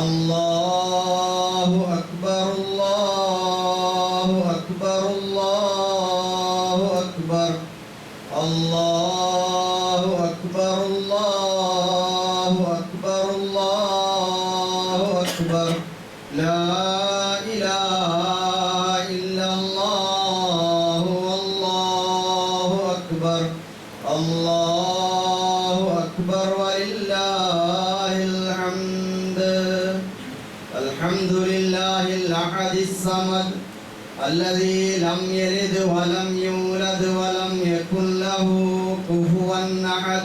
അല്ലാഹു അക്ബർ അല്ലാഹു അക്ബർ അല്ലാഹു അക്ബർ അല്ലാഹു അക്ബർ അല്ലാഹു അക്ബർ അല്ലാഹു അക്ബർ ലാ ഇലാഹ ഇല്ലല്ലാഹു അല്ലാഹു അക്ബർ അല്ലാഹു അക്ബർ വലില്ലാഹിൽ ഹംദ് അൽഹംദുലില്ലാഹിൽ അഹദിസ് സമദ് الذي لم يلد ولم يولد ولم يكن له كفوا أحد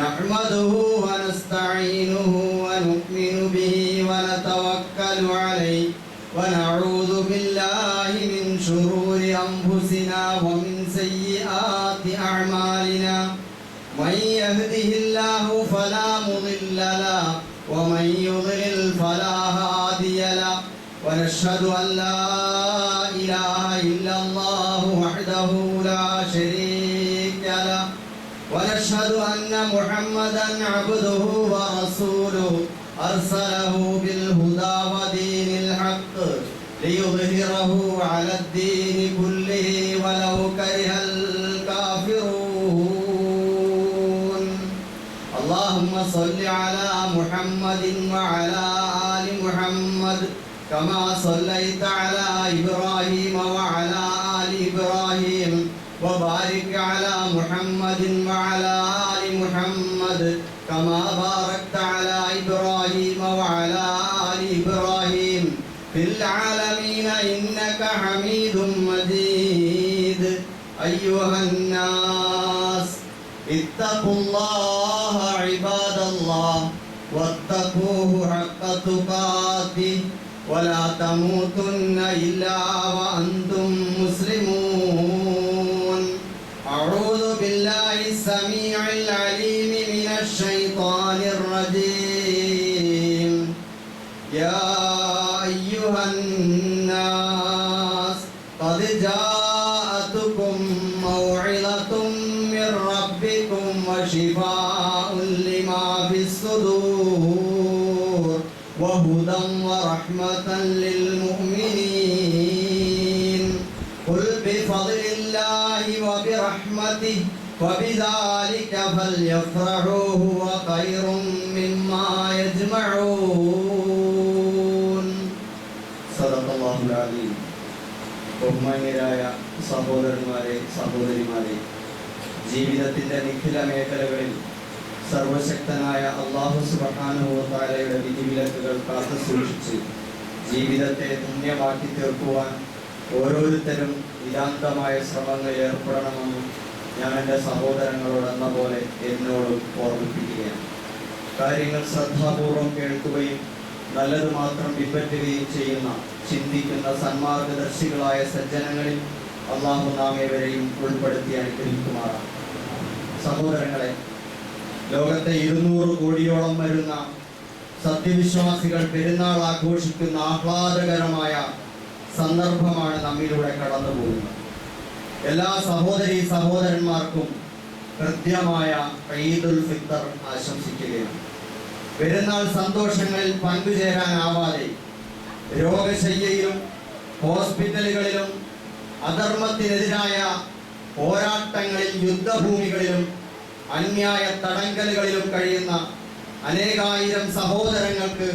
نحمده ونستعينه ونؤمن به ونتوكل عليه ونعوذ بالله من شرور أنفسنا ومن سيئات أعمالنا من يهده الله فلا مضل له ومن يضلل فلا هادي له ونشهد أن لا إله إلا الله وحده لا شريك له ونشهد أن محمدا عبده ورسوله أرسله بالهدى ودين الحق ليظهره على الدين كله ولو كره الكافرون اللهم صل على محمد وعلى آل محمد كما صليت على إبراهيم وعلى آل إبراهيم وبارك على محمد وعلى آل محمد كما باركت على إبراهيم وعلى آل إبراهيم في العالمين إنك حميد مجيد أيها الناس اتقوا الله عباد الله واتقوه حق تقاته ولا تموتن إلا وأنتم مسلمون أعوذ بالله السميع العليم من الشيطان الرجيم يا أيها الناس قد جاءتكم موعظة من ربكم وشفاء لما في الصدور وهدى ورحمة للمؤمنين قل بفضل الله وبرحمته وبذلك فليفرحوا هو خير مما يجمعون صدق الله العظيم ബഹുമാന്യരായ സഹോദരന്മാരെ സഹോദരിമാരെ, ജീവിതത്തിന്റെ നിഖില മേഖലകളിൽ സർവശക്തനായ അല്ലാഹു സുബ്ഹാനഹു വ തആലയുടെ വിധിവിലക്കുകൾ കാത്തു സൂക്ഷിച്ച് ജീവിതത്തെ പുണ്യമാക്കി തീർക്കുവാൻ ഓരോരുത്തരും നിരന്തരമായ ശ്രമങ്ങളിൽ ഏർപ്പെടണമെന്നും ഞാൻ എൻ്റെ സഹോദരങ്ങളോടെന്ന പോലെ എന്നോടും ഓർമ്മിപ്പിക്കുകയാണ്. കാര്യങ്ങൾ ശ്രദ്ധാപൂർവം കേൾക്കുകയും നല്ലത് മാത്രം പിൻപറ്റുകയും ചെയ്യുന്ന ചിന്തിക്കുന്ന സന്മാർഗദർശികളായ സജ്ജനങ്ങളിൽ അല്ലാഹു നാം ഏവരെയും ഉൾപ്പെടുത്തി അനുഗ്രഹിക്കുമാറാണ്. സഹോദരങ്ങളെ, ലോകത്തെ 200 കോടിയോളം വരുന്ന സത്യവിശ്വാസികൾ പെരുന്നാൾ ആഘോഷിക്കുന്ന ആഹ്ലാദകരമായ സന്ദർഭമാണ് നമ്മിലൂടെ കടന്നു പോകുന്നത്. എല്ലാ സഹോദരീ സഹോദരന്മാർക്കും കൃത്യമായ ഈദുൽ ഫിത്തർ ആശംസിക്കുകയാണ്. പെരുന്നാൾ സന്തോഷങ്ങളിൽ പങ്കുചേരാനാവാതെ രോഗശയ്യയിലും ഹോസ്പിറ്റലുകളിലും അധർമ്മത്തിനെതിരായ പോരാട്ടങ്ങളിൽ യുദ്ധഭൂമികളിലും അന്യായ തടങ്കലുകളിലും കഴിയുന്ന അനേകായിരം സഹോദരങ്ങൾക്ക്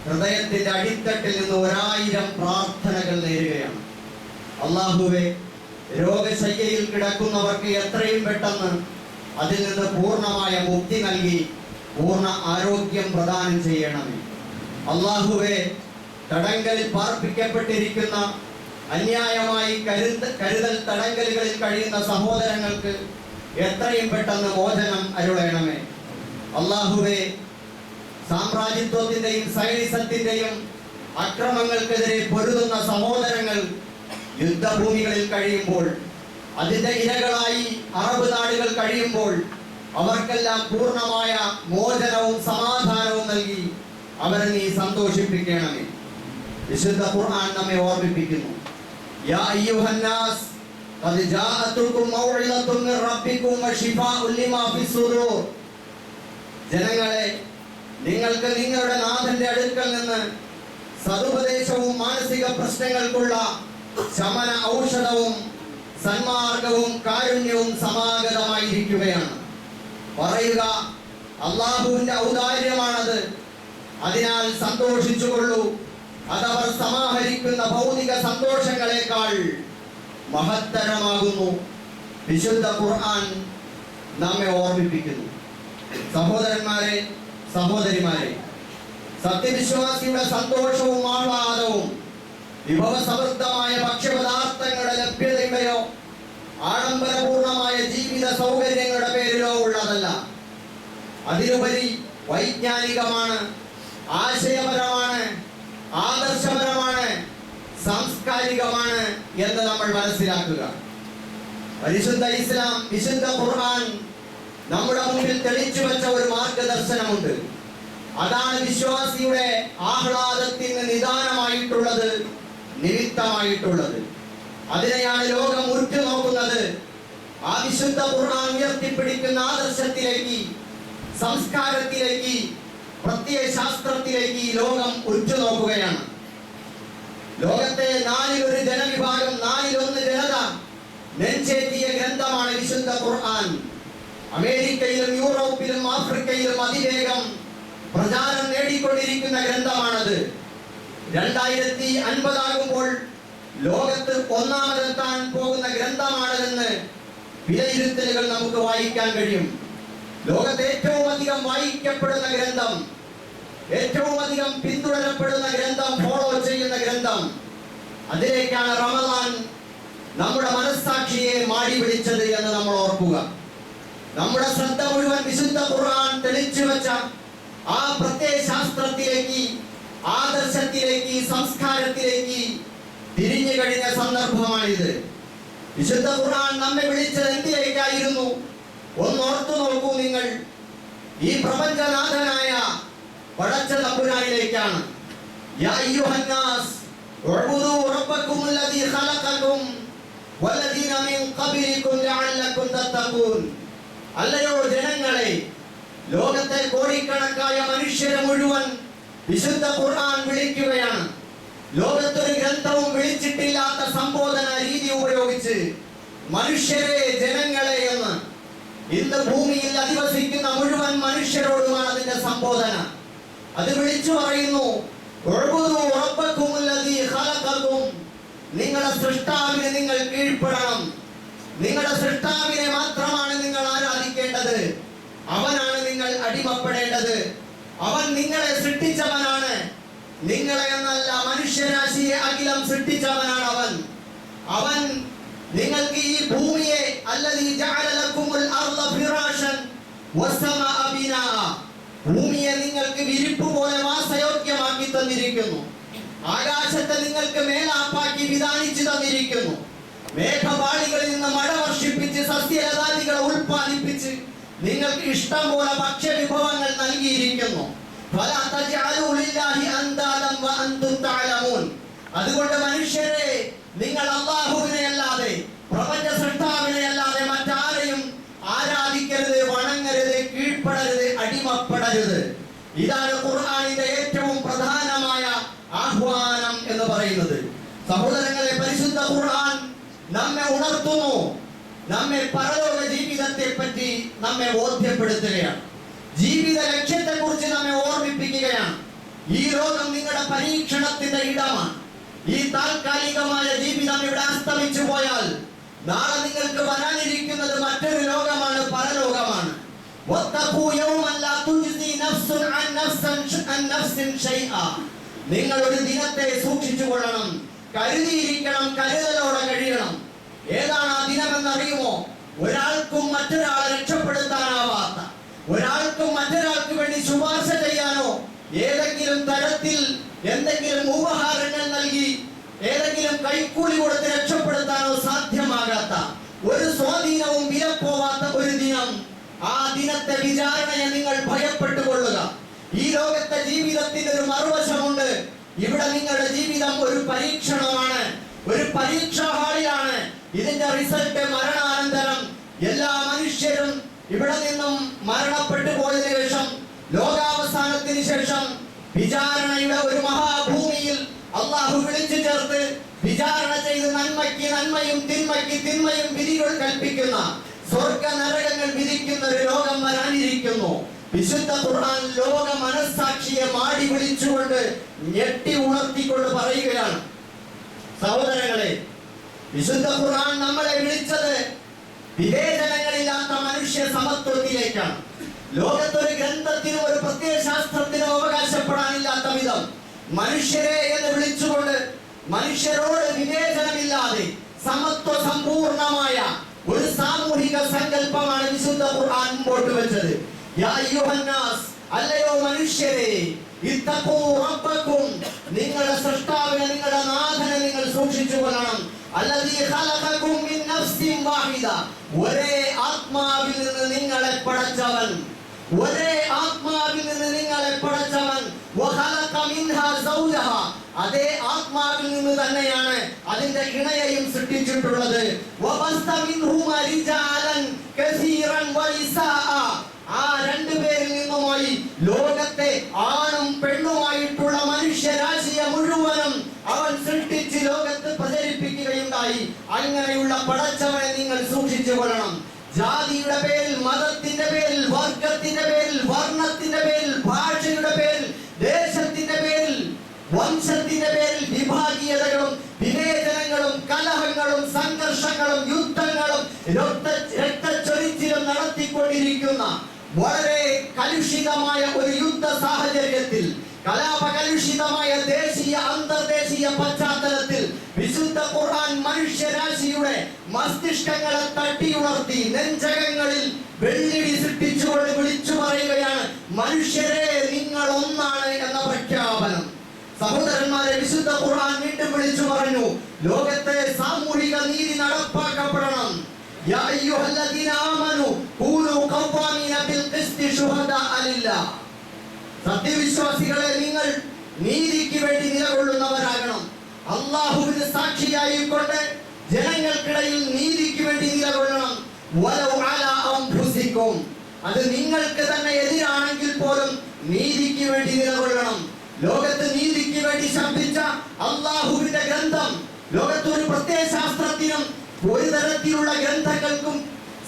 ഹൃദയത്തിന്റെ അടിത്തട്ടിൽ നിന്ന് 1000 പ്രാർത്ഥനകൾ നേരുകയാണ്. അല്ലാഹുവേ, രോഗശയ്യയിൽ കിടക്കുന്നവർക്ക് എത്രയും പെട്ടെന്ന് അതിൽ നിന്ന് പൂർണ്ണമായ മുക്തി നൽകി പൂർണ്ണ ആരോഗ്യം പ്രദാനം ചെയ്യണമേ. അല്ലാഹുവേ, തടങ്കലിൽ പാർപ്പിക്കപ്പെട്ടിരിക്കുന്ന അന്യായമായി കരുതൽ തടങ്കലുകളിൽ കഴിയുന്ന സഹോദരങ്ങൾക്ക് എത്രയും പെട്ടെന്ന് മോചനം അരുളണമേ. അല്ലാഹുവേ, സാമ്രാജ്യത്വത്തിന്റെയും സൈനിസത്തിന്റെയും അക്രമങ്ങൾക്കെതിരെ പൊരുതുന്ന സഹോദരങ്ങൾ യുദ്ധഭൂമികളിൽ കഴിയുമ്പോൾ, അതിന്റെ ഇരകളായി അറബ് നാടുകൾ കഴിയുമ്പോൾ അവർക്കെല്ലാം പൂർണ്ണമായ മോചനവും സമാധാനവും നൽകി അവരെ നീ സന്തോഷിപ്പിക്കണമേ. വിശുദ്ധ ഖുർആൻ നമ്മെ ഓർമ്മിപ്പിക്കുന്നു, യാ അയ്യുഹന്നാസ് ഖദ് ജാഅതുകും മൗഇദത്തും മിർ റബ്ബികും വശിഫാഉൻ ലിമാ ഫിസ്സുദൂർ. ജനങ്ങളെ, നിങ്ങൾക്ക് നിങ്ങളുടെ നാഥന്റെ അടുക്കൽ നിന്ന് സതുപദേശവും മാനസിക പ്രശ്നങ്ങൾക്കുള്ള ശമന ഔഷധവും സന്മാർഗവും കാരുണ്യവും സമാഗതമായിരിക്കുകയാണ്. പറയുക, അള്ളാഹുവിന്റെ ഔദാര്യമാണത്, അതിനാൽ സന്തോഷിച്ചുകൊള്ളൂ. അതവർ സമാഹരിക്കുന്ന ഭൗതിക സന്തോഷങ്ങളെക്കാൾ മഹത്തരമാകുന്നു. വിശുദ്ധ ഖുർആൻ നമ്മെ ഓർമ്മിപ്പിക്കുന്നു. സഹോദരന്മാരെ, സഹോദരിമാരെ, സത്യവിശ്വാസിയുടെ സന്തോഷവും ആഹ്ലാദവും വിഭവസമൃദ്ധമായ ഭക്ഷ്യപദാർത്ഥങ്ങളുടെ ലഭ്യതയുടെയോ ആഡംബരപൂർണമായ ജീവിത സൗകര്യങ്ങളുടെ പേരിലോ ഉള്ളതല്ല. അതിലുപരി വൈജ്ഞാനികമാണ്, ആശയപരമാണ്, ആദർശപരമാണ്, സാംസ്കാരികമാണ് എന്ന് നമ്മൾ മനസ്സിലാക്കുക. പരിശുദ്ധ ഇസ്ലാം, വിശുദ്ധ ഖുർആൻ നമ്മുടെ മുന്നിൽ തെളിച്ചു വെച്ച ഒരു മാർഗദർശനമുണ്ട്. അതാണ് വിശ്വാസിയുടെ ആഹ്ലാദത്തിന് നിദാനമായിട്ടുള്ളത്, നിമിത്തമായിട്ടുള്ളത്. അതിനെയാണ് ലോകം ഉറ്റുനോക്കുന്നത്. ആ വിശുദ്ധ ഖുർആൻ ഉയർത്തിപ്പിടിക്കുന്ന ആദർശത്തിലേക്ക്, സംസ്കാരത്തിലേക്ക്, പ്രത്യയശാസ്ത്രത്തിലേക്ക് ലോകം ഉറ്റുനോക്കുകയാണ്. ലോകത്തെ നാലിലൊരു ജനവിഭാഗം, നാലിലൊന്ന് ജനത നെഞ്ചേറ്റിയ ഗ്രന്ഥമാണ് വിശുദ്ധ ഖുർആൻ. അമേരിക്കയിലും യൂറോപ്പിലും ആഫ്രിക്കയിലും അതിവേഗം പ്രചാരം നേടിക്കൊണ്ടിരിക്കുന്ന ഗ്രന്ഥമാണത്. 2050 ആകുമ്പോൾ ലോകത്ത് ഒന്നാമതെത്താൻ പോകുന്ന ഗ്രന്ഥമാണെന്ന് വിലയിരുത്തലുകൾ നമുക്ക് വായിക്കാൻ കഴിയും. ലോകത്ത് ഏറ്റവും അധികം വായിക്കപ്പെടുന്ന ഗ്രന്ഥം, ഏറ്റവും അധികം പിന്തുടരപ്പെടുന്ന ഗ്രന്ഥം, ഫോളോ ചെയ്യുന്ന ഗ്രന്ഥം, അതിലേക്കാണ് റമദാൻ നമ്മുടെ മനസ്സാക്ഷിയെ മാടി പിടിച്ചത് എന്ന് നമ്മൾ ഓർക്കുക. നമ്മുടെ ശ്രദ്ധ മുഴുവൻ വിശുദ്ധ ഖുർആൻ തെളിച്ചു വെച്ച ആ പ്രത്യയശാസ്ത്രത്തിലേക്ക്, ആദർശത്തിലേക്ക്, സംസ്കാരത്തിലേക്ക് തിരിഞ്ഞു കഴിഞ്ഞ സന്ദർഭമാണിത്. വിശുദ്ധ ഖുർആൻ നമ്മെ വിളിച്ചത് എന്തിലേക്കായിരുന്നു? ഒന്നോർത്തു നോക്കൂ നിങ്ങൾ. ഈ പ്രപഞ്ചനാഥനായ പടച്ച തമ്പുരാനിലേക്കാണ്. യാ അയ്യുഹന്നാസ് ഉഅ്ബുദൂ റബ്ബക്കുമുല്ലദീ ഖലഖകും വല്ലദീന മിൻ ഖബ്ലികും ലഅല്ലകും തത്തഖൂൻ. അല്ലയോ ജനങ്ങളെ, ലോകത്തെ കോടിക്കണക്കായ മനുഷ്യരെ മുഴുവൻ വിശുദ്ധ ഖുർആൻ വിളിക്കുകയാണ്. ലോകത്തൊരു ഗ്രന്ഥവും വിളിച്ചിട്ടില്ലാത്ത സംബോധന രീതി ഉപയോഗിച്ച് മനുഷ്യരെ, ജനങ്ങളെ എന്ന്. ഇന്ന് ഭൂമിയിൽ അധിവസിക്കുന്ന മുഴുവൻ മനുഷ്യരോടുമാണ് അതിന്റെ സംബോധന. അത് വിളിച്ചു പറയുന്നു, നിങ്ങളുടെ സൃഷ്ടാവിനെ നിങ്ങൾ കീഴ്പ്പെടണം. നിങ്ങളുടെ സൃഷ്ടാവിനെ മാത്രമാണ് നിങ്ങൾ ആരാധിക്കേണ്ടത്. അവനാണ് നിങ്ങൾ അടിമപ്പെടേണ്ടത്. അവൻ നിങ്ങളെ സൃഷ്ടിച്ചവനാണ്. നിങ്ങളെ എന്നല്ല, മനുഷ്യരാശിയെ അഖിലം സൃഷ്ടിച്ചവനാണ് അവൻ. അവൻ നിങ്ങൾക്ക് ഈ ഭൂമിയെ അല്ലദീ ജഅല ലക്കുമുൽ അർള ഫിറാശൻ വസ്സമാഅ ബിനാഅ, ഭൂമിയെ നിങ്ങൾക്ക് വിരിപ്പ് പോലെ വാസയോഗ്യമാക്കി തന്നിരിക്കുന്നു. ആകാശത്തെ നിങ്ങൾക്ക് മേലാപ്പാക്കി വിധാനിച്ചു തന്നിരിക്കുന്നു. മേഘപാളികളിൽ നിന്ന് മഴ വർഷിപ്പിച്ച് സസ്യലതാദികളെ ഉൽപ്പാദിപ്പിച്ച് നിങ്ങൾക്ക് ഇഷ്ടം പോലെ ഭക്ഷ്യവിഭവങ്ങൾ നൽകിയിരിക്കുന്നു. അതുകൊണ്ട് മനുഷ്യരെ, നിങ്ങൾ അല്ലാഹുവിനെ അല്ലാതെ, പ്രപഞ്ച സൃഷ്ടാവിനെ അല്ലാതെ മറ്റാരെയും ആരാധിക്കരുത്, വണങ്ങരുത്, കീഴ്പ്പെടരുത്, അടിമപ്പെടരുത്. ഇതാണ് ഖുർആനിന്റെ ഏറ്റവും പ്രധാനമായ ആഹ്വാനം എന്ന് പറയുന്നത്. സഹോദരങ്ങളെ, പരിശുദ്ധ ഖുർആൻ നമ്മെ ഉണർത്തുന്നു. നമ്മെ പരലോക ജീവിതത്തെ പറ്റി നമ്മെ ബോധ്യപ്പെടുത്തുകയാണ്. ജീവിത ലക്ഷ്യത്തെ കുറിച്ച് നമ്മെ ഓർമ്മിപ്പിക്കുകയാണ്. ഈ ലോകം നിങ്ങളുടെ പരീക്ഷണത്തിന്റെ ഇടമാണ്. ഈ താൽക്കാലികമായ ജീവിതം ഇവിടെ അസ്തമിച്ചു പോയാൽ നാളെ നിങ്ങൾക്ക് വരാനിരിക്കുന്നത് മറ്റൊരു ലോകമാണ്, പരലോകമാണ്. നിങ്ങൾ ഒരു ദിനത്തെ സൂക്ഷിച്ചു കൊള്ളണം, കരുതിയിരിക്കണം, കരുതലോടെ കഴിയണം. ഏതാണ് ആ ദിനമെന്നറിയുമോ? ഒരാൾക്കും മറ്റൊരാളെ രക്ഷപ്പെടുത്താനാവാത്ത, ഒരാൾക്കും മറ്റൊരാൾക്ക് വേണ്ടി ശുപാർശ ചെയ്യാനോ ഏതെങ്കിലും തരത്തിൽ എന്തെങ്കിലും ഉപഹാരങ്ങൾ നൽകി ഏതെങ്കിലും കൈക്കൂലി കൊടുത്ത് രക്ഷപ്പെടുത്താനോ സാധ്യമാകാത്ത, ഒരു സ്വാധീനവും വിലപ്പോവാത്ത ഒരു ദിനം. ആ ദിനത്തെ വിചാരണയെ നിങ്ങൾ ഭയപ്പെട്ടുകൊള്ളുക. ഈ ലോകത്തെ ജീവിതത്തിന് ഒരു മറുവശമുണ്ട്. ഇവിടെ നിങ്ങളുടെ ജീവിതം ഒരു പരീക്ഷണമാണ്, ഒരു പരീക്ഷാ ഹാളിലാണ്. ഇതിന്റെ റിസൾട്ട് മരണാനന്തരം എല്ലാ മനുഷ്യരും ഇവിടെ നിന്നും മരണപ്പെട്ടു പോയതിനു ശേഷം ലോകാവസാനത്തിന് ശേഷം വിചാരണയുടെ ഒരു മഹാഭൂമിയിൽ അള്ളാഹു വിളിച്ചു ചേർത്ത് വിചാരണ ചെയ്ത് നന്മയ്ക്ക് നന്മയും തിന്മയ്ക്ക് തിന്മയും വിധികൾ കൽപ്പിക്കുന്ന സ്വർഗ നരകങ്ങൾ വിധിക്കുന്ന ഒരു ലോകം വരാനിരിക്കുന്നു. വിശുദ്ധ ഖുർആൻ ലോക മനസ്സാക്ഷിയെ മാടി വിളിച്ചുകൊണ്ട് ഞെട്ടി ഉണർത്തിക്കൊണ്ട് പറയുകയാണ്. സഹോദരങ്ങളെ, വിശുദ്ധ ഖുർആൻ നമ്മളെ വിളിച്ചത് വിവേചനങ്ങളില്ലാത്ത മനുഷ്യ സമത്വത്തിലേക്കാണ്. ലോകത്തൊരു ഗ്രന്ഥത്തിനും ഒരു പ്രത്യയശാസ്ത്രത്തിനും അവകാശപ്പെടാനില്ലാത്ത വിധം മനുഷ്യരെ എന്ന് വിളിച്ചുകൊണ്ട് മനുഷ്യരോട് വിവേചനമില്ലാതെ സമത്വ സമ്പൂർണമായ ഒരു സാമൂഹിക സങ്കല്പമാണ് വിശുദ്ധ ഖുർആൻ മുമ്പോട്ട് വെച്ചത്. യാ അയ്യുഹന്നാസ്, അല്ലയോ മനുഷ്യരെ, ഇത്തഖൂ റബ്ബക്കും, നിങ്ങളുടെ സൃഷ്ടാവിനെ, നിങ്ങളുടെ നാഥനെ നിങ്ങൾ സൂക്ഷിച്ചു കൊള്ളണം. അല്ലദീ ഖലഖകും മിൻ നഫ്സിൻ വാഹിദ, ഒരേ ആത്മാവിൽ നിന്ന് നിങ്ങളെ പടച്ചവൻ, ഒരേ ആത്മാവിൽ നിന്ന് നിങ്ങളെ പടച്ചവൻ. വഖലഖ മിൻഹാ സൗജഹാ, അതേ ആത്മാവിൽ നിന്ന് തന്നെയാണ് അതിന്റെ ഇണയെയും സൃഷ്ടിച്ചിട്ടുള്ളത്. വബസ്ത മിൻഹുമാ റിജാലൻ കസീറൻ വനിസാഅ, ആ രണ്ടുപേരിൽ നിന്നുമായി ലോകത്തെ ആണും പെണ്ണുമായിട്ടുള്ള മനുഷ്യരാശിയെ മുഴുവനും അവൻ സൃഷ്ടിച്ച് ലോകത്ത് പ്രചരിപ്പിക്കുകയുണ്ടായി. അങ്ങനെയുള്ള പടച്ചവനെ നിങ്ങൾ സൂക്ഷിച്ചു കൊള്ളണം. ജാതിയുടെ പേരിൽ, മതത്തിന്റെ പേരിൽ, വർഗത്തിന്റെ പേരിൽ, വർണ്ണത്തിന്റെ പേരിൽ, ഭാഷയുടെ പേരിൽ, ദേശത്തിന്റെ പേരിൽ, വംശത്തിന്റെ പേരിൽ വിഭാഗീയതകളും വിവേചനങ്ങളും കലഹങ്ങളും സംഘർഷങ്ങളും യുദ്ധങ്ങളും രക്തച്ചൊരിച്ചിലും നടത്തിക്കൊണ്ടിരിക്കുന്ന വളരെ കലുഷിതമായ ഒരു യുദ്ധ സാഹചര്യത്തിൽ, കലാപകലുഷിതമായ ദേശീയ അന്തർദേശീയ പശ്ചാത്തലത്തിൽ വിശുദ്ധ ഖുർആൻ മനുഷ്യരാശിയുടെ മസ്തിഷ്കങ്ങളെ തട്ടിയുണർത്തി നെഞ്ചകങ്ങളിൽ വെള്ളിടി സൃഷ്ടിച്ചുകൊണ്ട് വിളിച്ചു പറയുകയാണ്, മനുഷ്യരെ നിങ്ങൾ ഒന്നാണ് എന്ന പ്രഖ്യാപനം. സഹോദരന്മാരെ, വിശുദ്ധ ഖുർആൻ വീണ്ടും വിളിച്ചു പറഞ്ഞു, ലോകത്തെ സാമൂഹിക നീതി നടപ്പാക്കപ്പെടണം. യാ അയ്യുഹല്ലദീന ആമനു കൂനൂ ഖവ്വാമീന ബിൽ ഖിസ്തി ശുഹദാഅ ലില്ലാഹ്, സത്യവിശ്വാസികളെ, നിങ്ങൾ നീതിക്ക് വേണ്ടി നിലകൊള്ളുന്നവരാകണം. അല്ലാഹുവിന് സാക്ഷിയായിക്കൊണ്ട് ജനങ്ങൾക്കിടയിൽ നീതിക്ക് വേണ്ടി നിലകൊള്ളണം. വലൗ അലാ അൻഫുസികും, അത് നിങ്ങൾക്ക് തന്നെ എതിരാണെങ്കിൽ പോലും നീതിക്ക് വേണ്ടി നിലകൊള്ളണം. ലോകത്ത് നീതിക്ക് വേണ്ടി ശബ്ദിച്ച അല്ലാഹുവിന്റെ ഗ്രന്ഥം ലോകത്തൊരു പ്രത്യയശാസ്ത്രത്തിനും ഒരു തരത്തിലുള്ള ഗ്രന്ഥങ്ങൾക്കും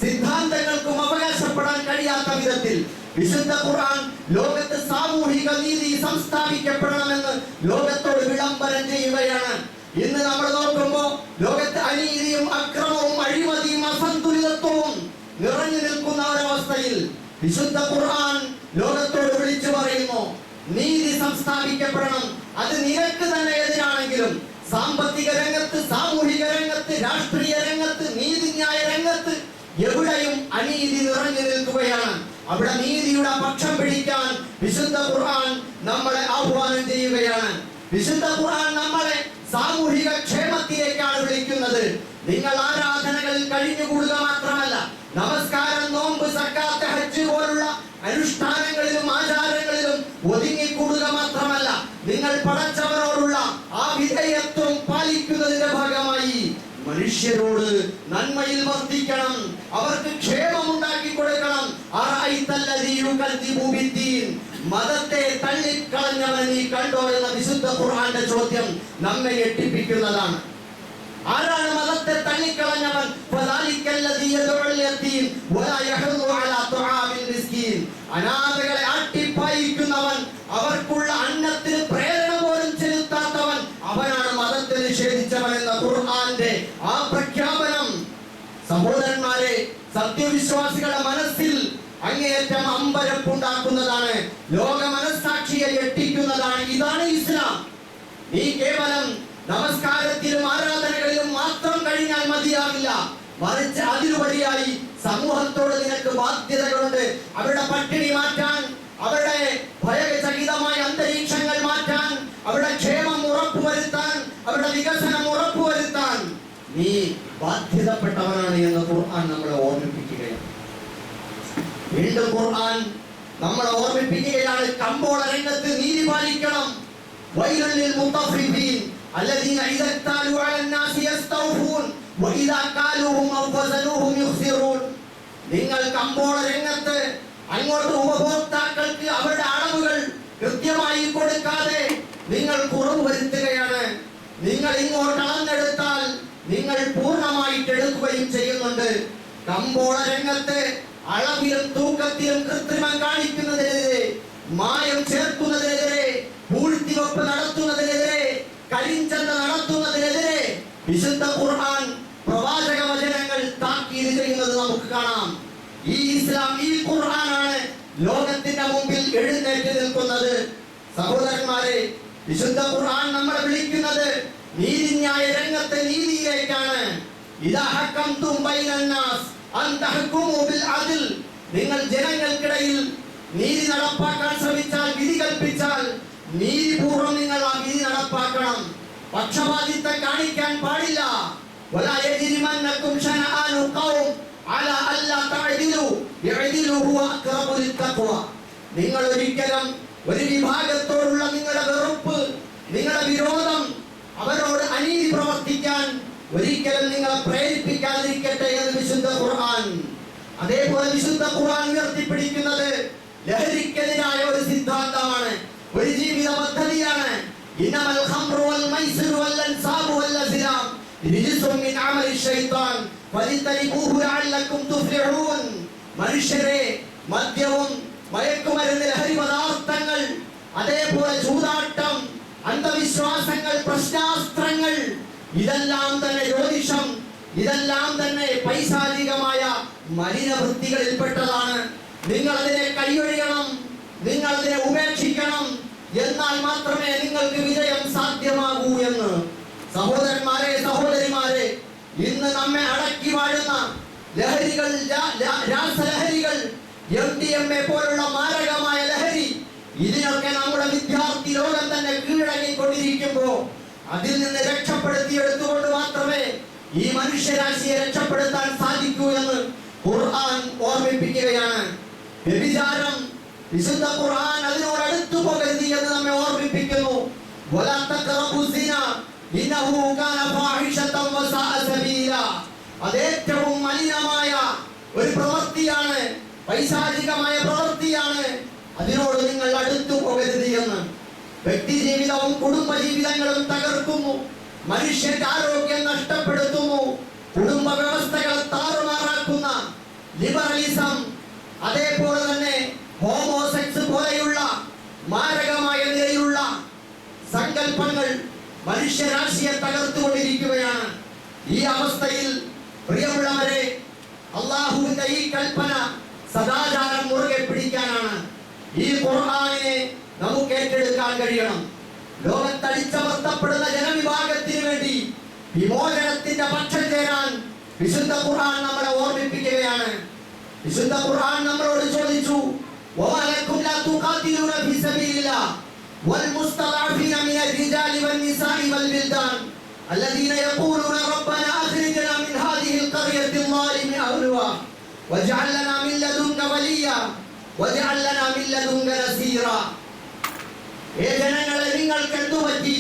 സിദ്ധാന്തങ്ങൾക്കും അവകാശപ്പെടാൻ കഴിയാത്ത വിധത്തിൽ വിശുദ്ധ ഖുർആൻ ലോകത്ത് സാമൂഹിക നീതി സംസ്ഥാപിക്കപ്പെടണമെന്ന് ലോകത്തോട് വിളംബരം ചെയ്യുകയാണ്. ഇന്ന് നമ്മൾ നോക്കുമ്പോൾ ലോകത്ത് അനീതിയും അക്രമവും അഴിമതിയും അസന്തുലിതത്വവും നിറഞ്ഞു നിൽക്കുന്ന ഒരവസ്ഥയിൽ വിശുദ്ധ ഖുർആൻ ലോകത്തോട് വിളിച്ചു പറയുന്നു, നീതി സംസ്ഥാപിക്കപ്പെടണം. അത് നിനക്ക് തന്നെ എതിരാണെങ്കിലും സാമ്പത്തിക രംഗത്ത്, സാമൂഹിക രംഗത്ത്, രാഷ്ട്രീയ രംഗത്ത്, നീതിന്യായ രംഗത്ത് എവിടെയും അനീതി നിറഞ്ഞു നിൽക്കുകയാണ്. അവിടെ നീതിയുടെ പക്ഷം പിടിക്കാൻ വിശുദ്ധ ഖുർആൻ നമ്മളെ ആഹ്വാനം ചെയ്യുകയാണ്. വിശുദ്ധ ഖുർആൻ നമ്മളെ സാമൂഹിക ക്ഷേമത്തിലേക്കാണ് വിളിക്കുന്നത്. നിങ്ങൾ ആരാധനകളിൽ കഴിഞ്ഞുകൂടുക മാത്രമല്ല, നമസ്കാരം, നോമ്പ്, സക്കാത്ത്, ഹജ്ജ് പോലുള്ള അനുഷ്ഠാനങ്ങളിലും ആചാരങ്ങളിലും ഒതുങ്ങിക്കൂടുക മാത്രമല്ല, നിങ്ങൾ പടച്ചവനോടുള്ള ആ വിധേയത്വം പാലിക്കുന്നതിന്റെ ഭാഗമായി മനുഷ്യരോട് നന്മയിൽ വർദ്ധിക്കണം, അവർക്ക് ക്ഷേമം ഉണ്ടാക്കി കൊടുക്കണം. മതത്തെ തള്ളിക്കളഞ്ഞവൻ നീ കണ്ടോ എന്ന വിശുദ്ധ ഖുർആന്റെ ചോദ്യം നമ്മെ ഞെട്ടിപ്പിക്കുന്നതാണ്. ആരാണ് മതത്തെ തള്ളിക്കളഞ്ഞവൻ? അനാഥകളെ ആട്ടിപ്പായിക്കുന്നവൻ, അവർക്കുള്ള അന്നത്തിന് പ്രേരണ പോലും ചെലുത്താത്തവൻ, അവനാണ് മതത്തെ നിഷേധിച്ചവൻ എന്ന ഖുർആന്റെ ആ പ്രഖ്യാപനം സഹോദരന്മാരെ സത്യവിശ്വാസികളുടെ മനസ്സിൽ അങ്ങേയറ്റം അമ്പരപ്പുണ്ടാക്കുന്നതാണ്. ലോക മനസ്സാക്ഷിയെ ഞെട്ടിക്കുന്നതാണ്. ഇതാണ് ഇസ്ലാം. നീ കേവലം നമസ്കാരത്തിലും ആരാധനകളിലും മാത്രം കഴിഞ്ഞാൽ മതിയാവില്ല, മറിച്ച് അതിലുപരിയായി സമൂഹത്തോട് നിനക്ക് ബാധ്യതകളുണ്ട്. അവരുടെ പട്ടിണി മാറ്റാൻ, അവരുടെ ഭയചകിതമായ അന്തരീക്ഷങ്ങൾ മാറ്റാൻ, അവരുടെ ക്ഷേമം ഉറപ്പുവരുത്താൻ, അവരുടെ വികസനം ഉറപ്പുവരുത്താൻ നീ ബാധ്യതപ്പെട്ടവനാണ് എന്ന് ഖുർആൻ നമ്മളെ ഓർമ്മിപ്പിക്കുകയാണ്. വീണ്ടും ഖുർആൻ നമ്മളെ ഓർമ്മിപ്പിക്കുകയാണ്, കമ്പോള രംഗത്ത് നീതി പാലിക്കണം. വൈലുൽ ലിൽ മുത്തഫിഫീൻ الذين إذا اكتالوا على الناس يستوفون وإذا كالوهم أو وزنوهم يخسرون. നിങ്ങൾ കമ്പോള രംഗത്ത് അങ്ങോട്ട് ഉപഭോക്താക്കൾക്ക് അവരുടെ ഇങ്ങോട്ട് അളന്നെടുത്താൽ നിങ്ങൾ പൂർണ്ണമായിട്ട് എടുക്കുകയും ചെയ്യുന്നുണ്ട്. കമ്പോള രംഗത്ത് അളവിലും തൂക്കത്തിലും കൃത്രിമം കാണിക്കുന്നതിനെതിരെ, മായം ചേർക്കുന്നതിനെതിരെ, പൂഴ്ത്തിവെപ്പ് നടത്തുന്നതിനെതിരെ, കരിഞ്ചന്ത നടത്തുന്നതിനെതിരെ വിശുദ്ധ ഖുർആൻ പ്രവാചക വചനങ്ങൾ താക്കീത് ചെയ്യുന്നത് നമുക്ക് കാണാം. ഈ ഇസ്ലാം, ഈ ഖുർആനാണ് ലോകത്തിന്റെ മുമ്പിൽ എഴുന്നേറ്റ് നിൽക്കുന്നത്. സഹോദരന്മാരെ, വിശുദ്ധ ഖുർആൻ നമ്മളെ വിളിക്കുന്നത് നീതിന്യായ രംഗത്തെ നീതിയിലേക്കാണ്. ഇദാ ഹക്കംതും ബൈനന്നാസ് അൻ തഹ്കുമു ബിൽ അദ്ൽ. നിങ്ങൾ ജനങ്ങൾക്കിടയിൽ നീതി നടപ്പാക്കാൻ ശ്രമിച്ചാൽ, വിധി കൽപ്പിച്ചാൽ നീതിപൂർവ്വം നിങ്ങൾ ആ വിധി നടപ്പാക്കണം. പക്ഷപാതിത്വം കാണിക്കാൻ പാടില്ല. വലാ യജ്രിമന്നകും ശനആനു ഖൗം അലാ അല്ലാ തഅദിലു യഅദിലു ഹുവ അഖ്റബു ലിത്തഖ്വ. നിങ്ങൾ ഒരിക്കലും ഒരു വിഭാഗത്തോടുള്ള നിങ്ങളുടെ വെറുപ്പ്, നിങ്ങളുടെ വിരോധം, അവരോട് അനീതി പ്രവർത്തിക്കാൻ ഒരിക്കലും നിങ്ങളെ പ്രേരിപ്പിക്കാതിരിക്കട്ടെ എന്ന് വിശുദ്ധ ഖുർആൻ. അതേപോലെ വിശുദ്ധ ഖുർആൻ ഉയർത്തിപ്പിടിക്കുന്നത് ലഹരിക്കെതിരായ ഒരു സിദ്ധാന്തമാണ്, ഒരു ജീവിത പദ്ധതിയാണ്. ഇന്നമൽ ഖംറു വൽ മൈസിറു വൽ അൻസാബു വൽ അസ്ലാം റിജ്സും മിൻ അമലി ശൈത്താൻ ഫലിതനിബൂഹു ലഅല്ലകും തുഫ്ലിഹൂൻ. മനുഷ്യരെ, മദ്യവും മയക്കുമരുന്ന്, ലഹരി പദാർത്ഥങ്ങൾ, അതേപോലെ ചൂതാട്ടം, അന്ധവിശ്വാസങ്ങൾ, പ്രശ്നാസ്ത്രങ്ങൾ, ഇതെല്ലാം തന്നെ ജ്യോതിഷം, ഇതെല്ലാം തന്നെ പൈശാചികമായ മലിനവൃത്തികളിൽപ്പെട്ടതാണ്. നിങ്ങൾ അതിനെ കൈയൊഴിയണം, നിങ്ങൾ അതിനെ ഉപേക്ഷിക്കണം. എന്നാൽ മാത്രമേ നിങ്ങൾക്ക് വിജയം സാധ്യമാകൂ എന്ന്. സഹോദരന്മാരെ, സഹോദരിമാരെ, ഇന്ന് നമ്മെ അടക്കി വാഴുന്ന ലഹരികൾ, രാസലഹരികൾ, MDMA പോലുള്ള മാരകമായ ലഹരി, ഇതിനൊക്കെ നമ്മുടെ വിദ്യാർത്ഥി ലോകം തന്നെ കീഴടങ്ങിക്കൊണ്ടിരിക്കുമ്പോ അതിൽ നിന്ന് രക്ഷപ്പെടുത്തിയെടുത്തുകൊണ്ട് മാത്രമേ ഈ മനുഷ്യരാശിയെ രക്ഷപ്പെടുത്താൻ സാധിക്കൂ എന്ന് ഖുർആൻ ഓർമ്മിപ്പിക്കുകയാണ്. വ്യഭിചാരം, വിശുദ്ധ ഖുർആൻ അതിനോട് അടുത്തു പോകരുത് എന്ന് നമ്മെ ഓർമ്മിപ്പിക്കുന്നു. വലാ തഖറബു സിന ഇന്നഹു കാന ഫാഹിഷതൻ വസാഅ സബീല. അത് ഏറ്റവും മലിനമായ ഒരു പ്രവൃത്തിയാണ്, പൈശാചികമായ പ്രവൃത്തിയാണ്. അതിനോട് നിങ്ങൾ അടുത്തു പോകരുത് എന്ന്. വ്യക്തി ജീവിതവും കുടുംബ ജീവിതങ്ങളും തകർക്കുന്നു, മനുഷ്യന്റെ ആരോഗ്യം നഷ്ടപ്പെടുത്തുന്നു, കുടുംബ വ്യവസ്ഥകളെ താറുമാറാക്കുന്ന ലിബറലിസം, അതേപോലെ തന്നെ ഹോമോസെക്സ് പോലെയുള്ള മാരകമായ നിലയിലുള്ള സങ്കല്പങ്ങൾ മനുഷ്യരാശിയെ തകർത്തുകൊണ്ടിരിക്കുകയാണ്. ഈ അവസ്ഥയിൽ പ്രിയമുള്ളവരെ, അള്ളാഹുവിന്റെ ഈ കൽപ്പന സദാചാരം മുറുകെ പിടിക്കാനാണ്. ഈ ഖുർആനിനെ നമുക്ക് ഏറ്റെടുക്കാൻ കഴിയണം. ലോകത്തടിച്ചമർത്തപ്പെടുന്ന ജനവിഭാഗത്തിന് വേണ്ടി വിമോചനത്തിന്റെ പക്ഷം ചേരാൻ വിശുദ്ധ ഖുർആൻ നമ്മളെ ഓർമ്മിപ്പിക്കുകയാണ്. വിശുദ്ധ ഖുർആൻ നമ്മളോട് ചോദിച്ചു, വലക്കും ലാ തുഖാതിലൂന ഫീ സബീലില്ലാഹ് വൽ മുസ്തദഅഫീന മിനർ റിജാലി വൻ നിസാഇ വൽ ബിൽദാൻ الذين يقولون ربنا أخرجنا من هذه القرية الظالم أهلها واجعل لنا من لدنك وليا واجعل لنا من لدنك نصيرا. ഏ ജനങ്ങളെ, നിങ്ങൾക്ക് എന്തു പറ്റി?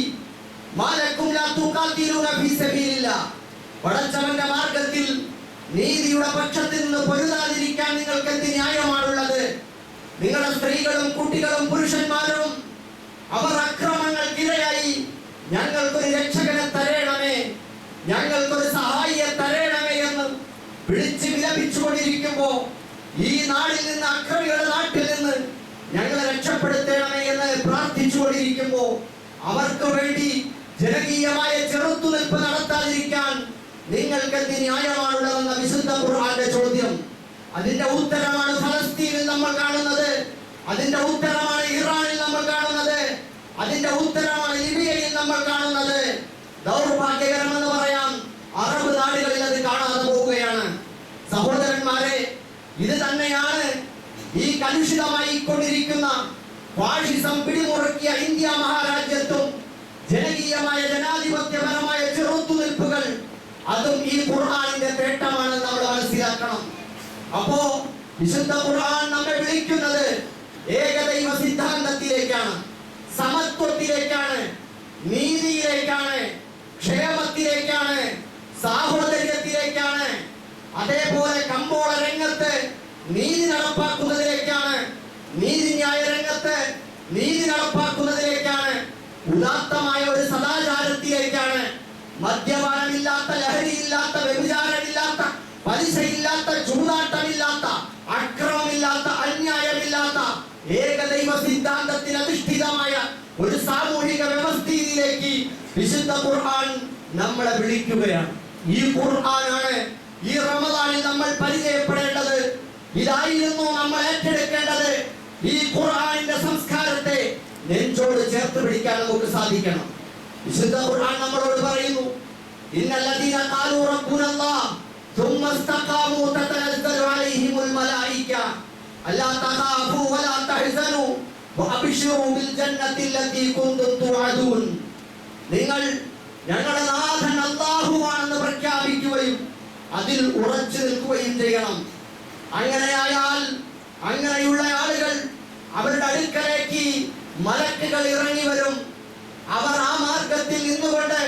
മാലക്കും ലാ തുഖാതിലൂന ഫീ സബീലില്ലാഹ്. പടച്ചവന്റെ മാർഗത്തിൽ നീതിയുടെ പക്ഷത്തിൽ നിന്ന് പൊരുതാതിരിക്കാൻ നിങ്ങൾക്ക് എന്ത് ന്യായമാണുള്ളത്? നിങ്ങളുടെ സ്ത്രീകളും കുട്ടികളും പുരുഷന്മാരും അവർ അക്രമങ്ങൾക്കിരയായി ഞങ്ങൾക്കൊരു രക്ഷകനെ തരേണമേ, ഞങ്ങൾക്കൊരു സഹായിയെ തരേണമേ എന്ന് വിളിച്ച് വിലപിച്ചുകൊണ്ടിരിക്കുമ്പോ, ഈ നാടിൽ നിന്ന്, അക്രമികളുടെ നാട്ടിൽ നിന്ന് ഞങ്ങളെ രക്ഷപ്പെടുത്തണമേ എന്ന് പ്രാർത്ഥിച്ചുകൊണ്ടിരിക്കുമ്പോ അവർക്ക് വേണ്ടി ജനകീയമായ ചെറുത്തുനിൽപ്പ് നടത്താതിരിക്കാൻ നിങ്ങൾക്ക് എന്ത് ന്യായമാണുള്ളതെന്ന വിശുദ്ധ ഖുർആന്റെ ചോദ്യം. അതിന്റെ ഉത്തരമാണ് ഫലസ്തീനിൽ നമ്മൾ കാണുന്നത്, അതിന്റെ ഉത്തരമാണ് ഇറാനിൽ നമ്മൾ കാണുന്നത്, അതിന്റെ ഉത്തരമാണ് ലിബിയയിൽ നമ്മൾ കാണുന്നത്. ദൗർഭാഗ്യകരമെന്ന് പറയാം, അറബ് നാടുകളിൽ അത് കാണാതെ പോവുകയാണ്. സഹോദരന്മാരെ, ഇത് തന്നെയാണ് ഈ കലുഷിതമായി കൊണ്ടിരിക്കുന്ന ഫാഷിസം പിടിമുറുക്കിയ ഇന്ത്യ മഹാരാജ്യത്തും ജനകീയമായ ജനാധിപത്യപരമായ ചെറുത്തുനിൽപ്പുകൾ, അതും ഈ ഖുർആനിന്റെ തേട്ടമാണെന്ന് നമ്മൾ മനസ്സിലാക്കണം. അപ്പോ വിശുദ്ധ ഖുർആൻ നമ്മെ വിളിക്കുന്നത് ഏകദൈവ സിദ്ധാന്തത്തിലേക്കാണ്, സമത്വത്തിലേക്കാണ്, നീതിയിലേക്കാണ്, ക്ഷേമത്തിലേക്കാണ്, സാഹോദര്യത്തിലേക്കാണ്. അതേപോലെ കമ്പോള രംഗത്ത് നീതി നടപ്പാക്കുന്നതിലേക്കാണ്, നീതിന്യായ രംഗത്ത് നീതി നടപ്പാക്കുന്നതിലേക്കാണ്, ഉദാത്തമായ ഒരു സദാചാരത്തിലേക്കാണ്. സിദ്ധാന്തത്തിൽ അധിഷ്ഠിതമായ ഒരു സാമൂഹിക വ്യവസ്ഥയിലേക്ക് വിശുദ്ധ ഖുർആൻ നമ്മളെ വിളിക്കുകയാണ്. ഈ ഖുർആനാണ് ഈ റമദാനിൽ നമ്മൾ പരിചയപ്പെടേണ്ടത്. ഇതായിരുന്നു നമ്മൾ ഏറ്റെടുക്കേണ്ടത്. ഈ ഖുർആനിന്റെ സംസ്കാരത്തെ നെഞ്ചോട് ചേർത്ത് പിടിക്കാൻ നമുക്ക് സാധിക്കണം. വിശുദ്ധ ഖുർആൻ നമ്മളോട് പറയുന്നു, ഇന്നല്ലദീന ഖാലൂ റബ്ബുനല്ലാഹ് ثم استقاموا تتنزل عليهم الملائكة ألا تخافوا ولا تحزنوا وأبشروا بالجنة التي كنتم توعدون. നിങ്ങൾ ഞങ്ങളുടെ നാഥൻ അല്ലാഹുവാണെന്ന് പ്രഖ്യാപിക്കുകയും അതിൽ ഉറച്ചു നിൽക്കുകയും ചെയ്യണം. അങ്ങനെയായാൽ അങ്ങനെയുള്ള ആളുകൾ അവരുടെ അടുക്കലേക്ക് മലക്കുകൾ ഇറങ്ങി വരും. അവർ ആ മാർഗത്തിൽ നിന്നുകൊണ്ട്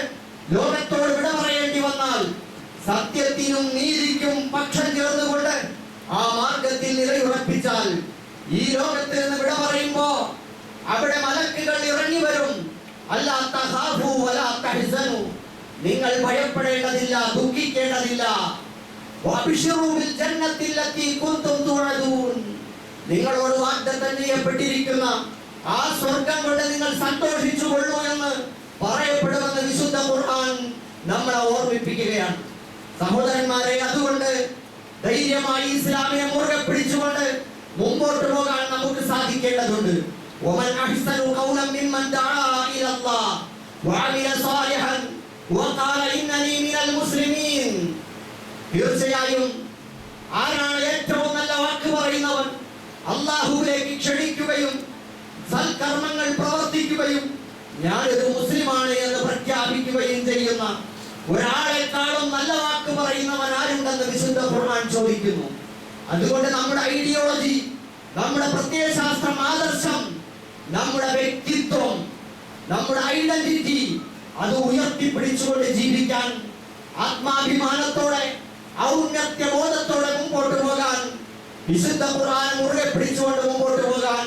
ലോകത്തോട് വിട പറയേണ്ടി വന്നാൽ സത്യത്തിനും നീതിക്കും പക്ഷം ചേർന്നുകൊണ്ട് ആ മാർഗത്തിൽ നിലയുറപ്പിച്ചാൽ ഈ ലോകത്തിൽ നിന്ന് വിട പറയുമ്പോ അവിടെ മലക്കുകൾ ഇറങ്ങി വരും. അല്ലാ തഖാഫു വലാ തഹ്സനു, നിങ്ങൾ ഭയപ്പെടേണ്ടതില്ല, ദുഃഖിക്കേണ്ടതില്ല. വഅബ്ശിറൂ ബിൽ ജന്നത്തി ലത്തി കുൻതും തുഅദൂൻ, നിങ്ങളോട് വാഗ്ദത്തം ചെയ്യപ്പെട്ടിരിക്കുന്ന ആ സ്വർഗ്ഗം കൊണ്ട് നിങ്ങൾ സന്തോഷിച്ചു കൊള്ളൂ എന്ന് പറയപ്പെടുമെന്ന് വിശുദ്ധ ഖുർആൻ നമ്മളെ ഓർമ്മിപ്പിക്കുകയാണ്. സഹോദരന്മാരെ, അതുകൊണ്ട് ധൈര്യമായി ഇസ്ലാമിനെ മുറുകെ പിടിച്ചുകൊണ്ട് മുമ്പോട്ട് പോകാൻ നമുക്ക് സാധിക്കേണ്ടതുണ്ട്. വമൻ അഹ്സനു ഖൗലൻ മിമ്മൻ ദഅാ ഇലല്ലാഹ് വഅമില സാലിഹൻ വഖാല ഇന്നനി മിനൽ മുസ്ലിമീൻ. തീർച്ചയായും ആരാണ് ഏറ്റവും നല്ല വാക്ക് പറയുന്നവൻ? അല്ലാഹുവിലേക്ക് ക്ഷണിക്കുകയും സൽക്കർമ്മങ്ങൾ പ്രവർത്തിക്കുകയും ഞാനൊരു മുസ്ലിമാണ് എന്ന് പ്രഖ്യാപിക്കുകയും ചെയ്യുന്ന ഒരാളെക്കാളും നല്ല വാക്ക് പറയുന്നവൻ ആരുണ്ടെന്ന് വിശുദ്ധ ഖുർആൻ ചോദിക്കുന്നു. അതുകൊണ്ട് നമ്മുടെ ഐഡിയോളജി, നമ്മുടെ പ്രത്യയശാസ്ത്രം, ആദർശം, നമ്മുടെ വ്യക്തിത്വം, നമ്മുടെ ഐഡന്റിറ്റി അത് ഉയർത്തിപ്പിടിച്ചുകൊണ്ട് ജീവിക്കാൻ, ആത്മാഭിമാനത്തോടെ ഔന്നത്യബോധത്തോടെ മുമ്പോട്ട് പോകാൻ, വിശുദ്ധ ഖുർആൻ മുറുകെ പിടിച്ചുകൊണ്ട് മുമ്പോട്ട് പോകാൻ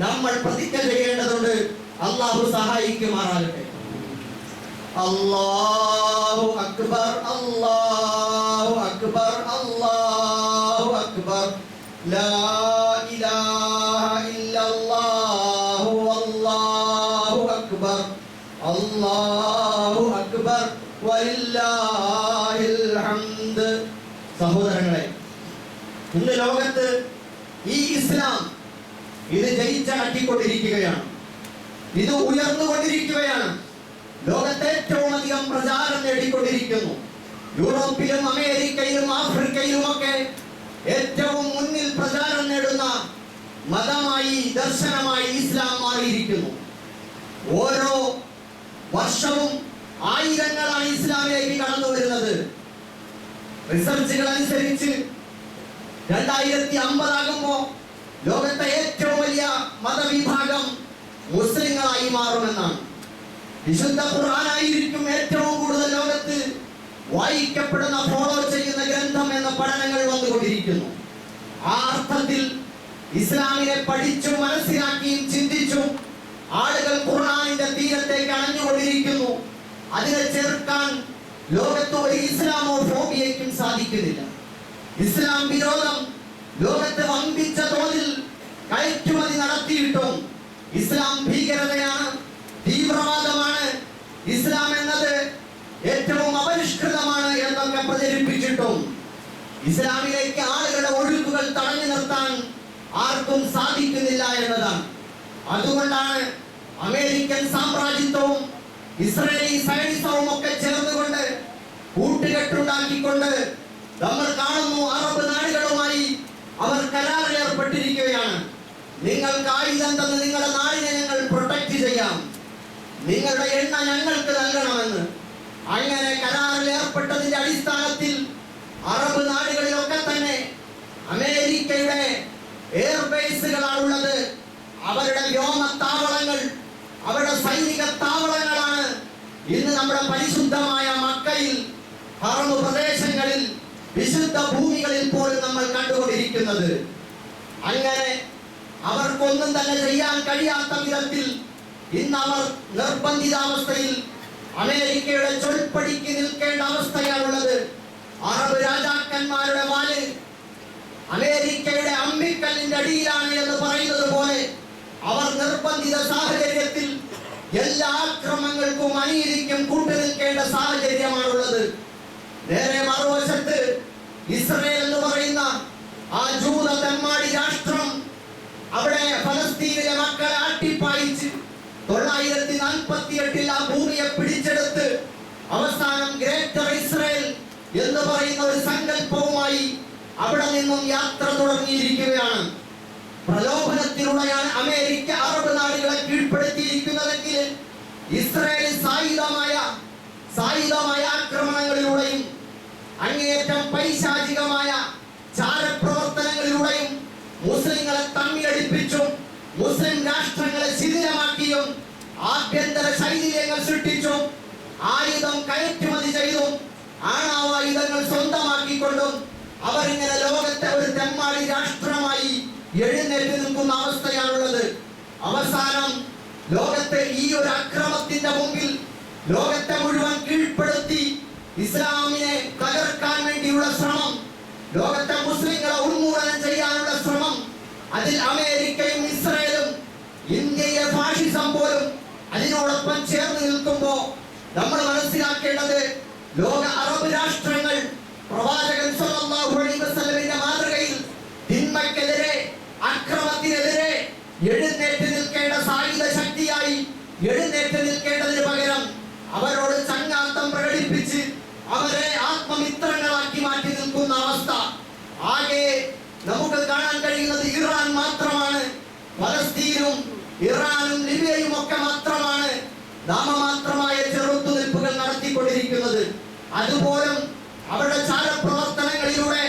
നമ്മൾ പ്രതിജ്ഞ ചെയ്യേണ്ടതുണ്ട്. അല്ലാഹു സഹായിക്കുമാറാകട്ടെ. അല്ലാഹു അക്ബർ, അല്ലാഹു അക്ബർ, അല്ലാഹു അക്ബർ, ലാ ഇലാഹ ഇല്ലല്ലാഹു അല്ലാഹു അക്ബർ, അല്ലാഹു അക്ബർ വലില്ലാഹിൽ ഹംദ്. സഹോദരങ്ങളെ, ഇന്ന് ലോകത്ത് ഈ ഇസ്ലാം ഇത് ജയിച്ചടക്കിക്കൊണ്ടിരിക്കുകയാണ്. ഇത് ഉയർന്നുകൊണ്ടിരിക്കുകയാണ്. ലോകത്തെ ഏറ്റവും അധികം പ്രചാരം നേടിക്കൊണ്ടിരിക്കുന്നു. യൂറോപ്പിലും അമേരിക്കയിലും ആഫ്രിക്കയിലുമൊക്കെ ഏറ്റവും മുന്നിൽ പ്രചാരം നേടുന്ന മതമായി, ദർശനമായി ഇസ്ലാം മാറിയിരിക്കുന്നു. ഓരോ വർഷവും ആയിരങ്ങളാണ് ഇസ്ലാമിലേക്ക് കടന്നു വരുന്നത്. റിസർച്ചുകൾ അനുസരിച്ച് 2050 ആകുമ്പോ ലോകത്തെ ഏറ്റവും വലിയ മതവിഭാഗം മുസ്ലിങ്ങളായി മാറുമെന്നാണ്. വിശുദ്ധ ഖുർആനായിരിക്കും ഏറ്റവും കൂടുതൽ ലോകത്ത് വായിക്കപ്പെടുന്ന, ഫോളോ ചെയ്യുന്ന ഗ്രന്ഥം എന്ന പഠനങ്ങൾ വന്നുകൊണ്ടിരിക്കുന്നു. ആ അർത്ഥത്തിൽ ഇസ്ലാമിനെ പഠിച്ചും മനസ്സിലാക്കിയും ചിന്തിച്ചും ആളുകൾ ഖുർആനിന്റെ തീരത്തേക്ക് അണഞ്ഞുകൊണ്ടിരിക്കുന്നു. അതിനെ ചെറുക്കാൻ ലോകത്ത് ഒരു ഇസ്ലാമോ ഫോബിയയ്ക്കും സാധിക്കുന്നില്ല. ഇസ്ലാം വിരോധം ലോകത്ത് വമ്പിച്ച തോതിൽ കയറ്റുമതി നടത്തിയിട്ടും ഇസ്ലാം ഭീകരതയാണ്, തീവ്രവാദമാണ്, ഇസ്ലാം എന്നത് ഏറ്റവും അപരിഷ്കൃതമാണ് എന്നൊക്കെ പ്രചരിപ്പിച്ചിട്ടും ഇസ്ലാമിലേക്ക് ആളുകളുടെ ഒഴുക്കുകൾ തടഞ്ഞു നിർത്താൻ ആർക്കും സാധിക്കുന്നില്ല എന്നതാണ്. അതുകൊണ്ടാണ് അമേരിക്കൻ സാമ്രാജ്യത്വവും ഇസ്രായേലി സയനിസവും ഒക്കെ ചേർന്നുകൊണ്ട് കൂട്ടുകെട്ടുണ്ടാക്കിക്കൊണ്ട് നമ്മൾ കാണുന്നു, അറബ് നാടുകളുമായി അവർ കരാറിൽ ഏർപ്പെട്ടിരിക്കുകയാണ്. നിങ്ങൾക്ക് ആയുധം തന്ന് നിങ്ങളുടെ നാടിനെ ഞങ്ങൾ പ്രൊട്ടക്ട് ചെയ്യാം, നിങ്ങളുടെ എണ്ണ ഞങ്ങൾക്ക് നൽകണമെന്ന്. അങ്ങനെ കരാറിൽ ഏർപ്പെട്ടതിന്റെ അടിസ്ഥാനത്തിൽ അറബ് നാടുകളിലൊക്കെ തന്നെ അമേരിക്കയുടെ എയർബേസുകളാണുള്ളത്. അവരുടെ വ്യോമത്താവളങ്ങൾ, അവരുടെ സൈനിക താവളങ്ങളാണ് ഇന്ന് നമ്മുടെ പരിശുദ്ധമായ മക്കയിൽ, ഹറം പ്രദേശങ്ങളിൽ, വിശുദ്ധ ഭൂമികളിൽ പോലും നമ്മൾ കണ്ടുകൊണ്ടിരിക്കുന്നത്. അങ്ങനെ അവർക്കൊന്നും തന്നെ ചെയ്യാൻ കഴിയാത്ത വിധത്തിൽ ഇന്ന് അവർ നിർബന്ധിതാവസ്ഥയിൽ അമേരിക്കയുടെ ചൊൽപ്പടിക്ക് നിൽക്കേണ്ട അവസ്ഥയാണുള്ളത്. അറബ് രാജാക്കന്മാരുടെ വാല് അമേരിക്കയുടെ അമ്മിക്കല്ലിന്റെ അടിയിലാണ് എന്ന് പറയുന്നത് പോലെ അവർ നിർബന്ധിത സാഹചര്യത്തിൽ എല്ലാ അക്രമങ്ങൾക്കും അനീതിക്കും കൂട്ടുനിൽക്കേണ്ട സാഹചര്യമാണുള്ളത്. നേരെ മറുവശത്ത് ഇസ്രയേൽ എന്ന് പറയുന്ന ആ ജൂത തെമ്മാടി രാഷ്ട്രം അവിടെ ഫലസ്തീനിലെ മക്കളെ ആട്ടിപ്പായിച്ച് 948 ആ ഭൂമിയെ പിടിച്ചെടുത്ത് അവസാനം ഗ്രേറ്റർ ഇസ്രയേൽ എന്ന് പറയുന്ന ഒരു സങ്കല്പവുമായി അവിടെ നിന്നും യാത്ര തുടങ്ങിയിരിക്കുകയാണ്. പ്രലോഭനത്തിലൂടെയാണ് അമേരിക്ക അറബ് നാടുകളെ കീഴ്പ്പെടുത്തിയിരിക്കുന്നതെങ്കിൽ ഇസ്രയേൽ സായുധമായ ആക്രമണങ്ങളിലൂടെയും അങ്ങേയറ്റം പൈശാചികമായ ചാരപ്രവർത്തനങ്ങളിലൂടെയും മുസ്ലിങ്ങളെ തമ്മിലടിപ്പിച്ചും മുസ്ലിം രാഷ്ട്രങ്ങളെ ശിഥിലമാക്കിയും ആഭ്യന്തര ശൈഥില്യങ്ങൾ സൃഷ്ടിച്ചും ആയുധം കയറ്റുമതി ചെയ്തും ആണവായുധങ്ങൾ സ്വന്തമാക്കിക്കൊണ്ടും അവരിങ്ങനെ ലോകത്തെ ഒരു തെമ്മാടി രാഷ്ട്രമായി എഴുന്നേറ്റ് നിൽക്കുന്ന അവസ്ഥയാണുള്ളത്. അവസാനം ലോകത്തെ ഈ ഒരു അക്രമത്തിന്റെ മുമ്പിൽ ലോകത്തെ മുഴുവൻ കീഴ്പ്പെടുത്തി ഇസ്ലാമിനെ തകർക്കാൻ വേണ്ടിയുള്ള ശ്രമം, ലോകത്തെ മുസ്ലിങ്ങളെ ഉന്മൂലനം ചെയ്യാനുള്ള ശ്രമം, അതിൽ അമേരിക്കയും ഇസ്രായേലും ഇന്ത്യയിലെ ഫാഷിസം പോലും അതിനോടൊപ്പം ചേർന്ന് നിൽക്കുമ്പോൾ നമ്മൾ മനസ്സിലാക്കേണ്ടത് ലോക അറബ് രാഷ്ട്രങ്ങൾ പ്രവാചകൻ സ്വല്ലല്ലാഹു അലൈഹി വസല്ലമിന്റെ മാതൃകയിൽ തിന്മയ്ക്കെതിരെ അക്രമത്തിനെതിരെ എഴുന്നേറ്റ് നിൽക്കേണ്ട സായുധ ശക്തിയായി എഴുന്നേറ്റ് നിൽക്കേണ്ടതിന് പകരം അവരോട് ചങ്ങാത്തം പ്രകടിപ്പിച്ച് അവരെ ആത്മമിത്രങ്ങളാക്കി മാറ്റി നിൽക്കുന്ന അവസ്ഥ ആകെ നമുക്ക് കാണാൻ കഴിയുന്നത് ഇറാൻ മാത്രമാണ്. ഫലസ്തീനും ഇറാനും ലിബിയയും ഒക്കെ മാത്രമാണ് നാമമാത്രമായ ചെറുത്തുനിൽപ്പുകൾ നടത്തിക്കൊണ്ടിരിക്കുന്നത്. അതുപോലും അവരുടെ ചാരപ്രവർത്തനങ്ങളിലൂടെ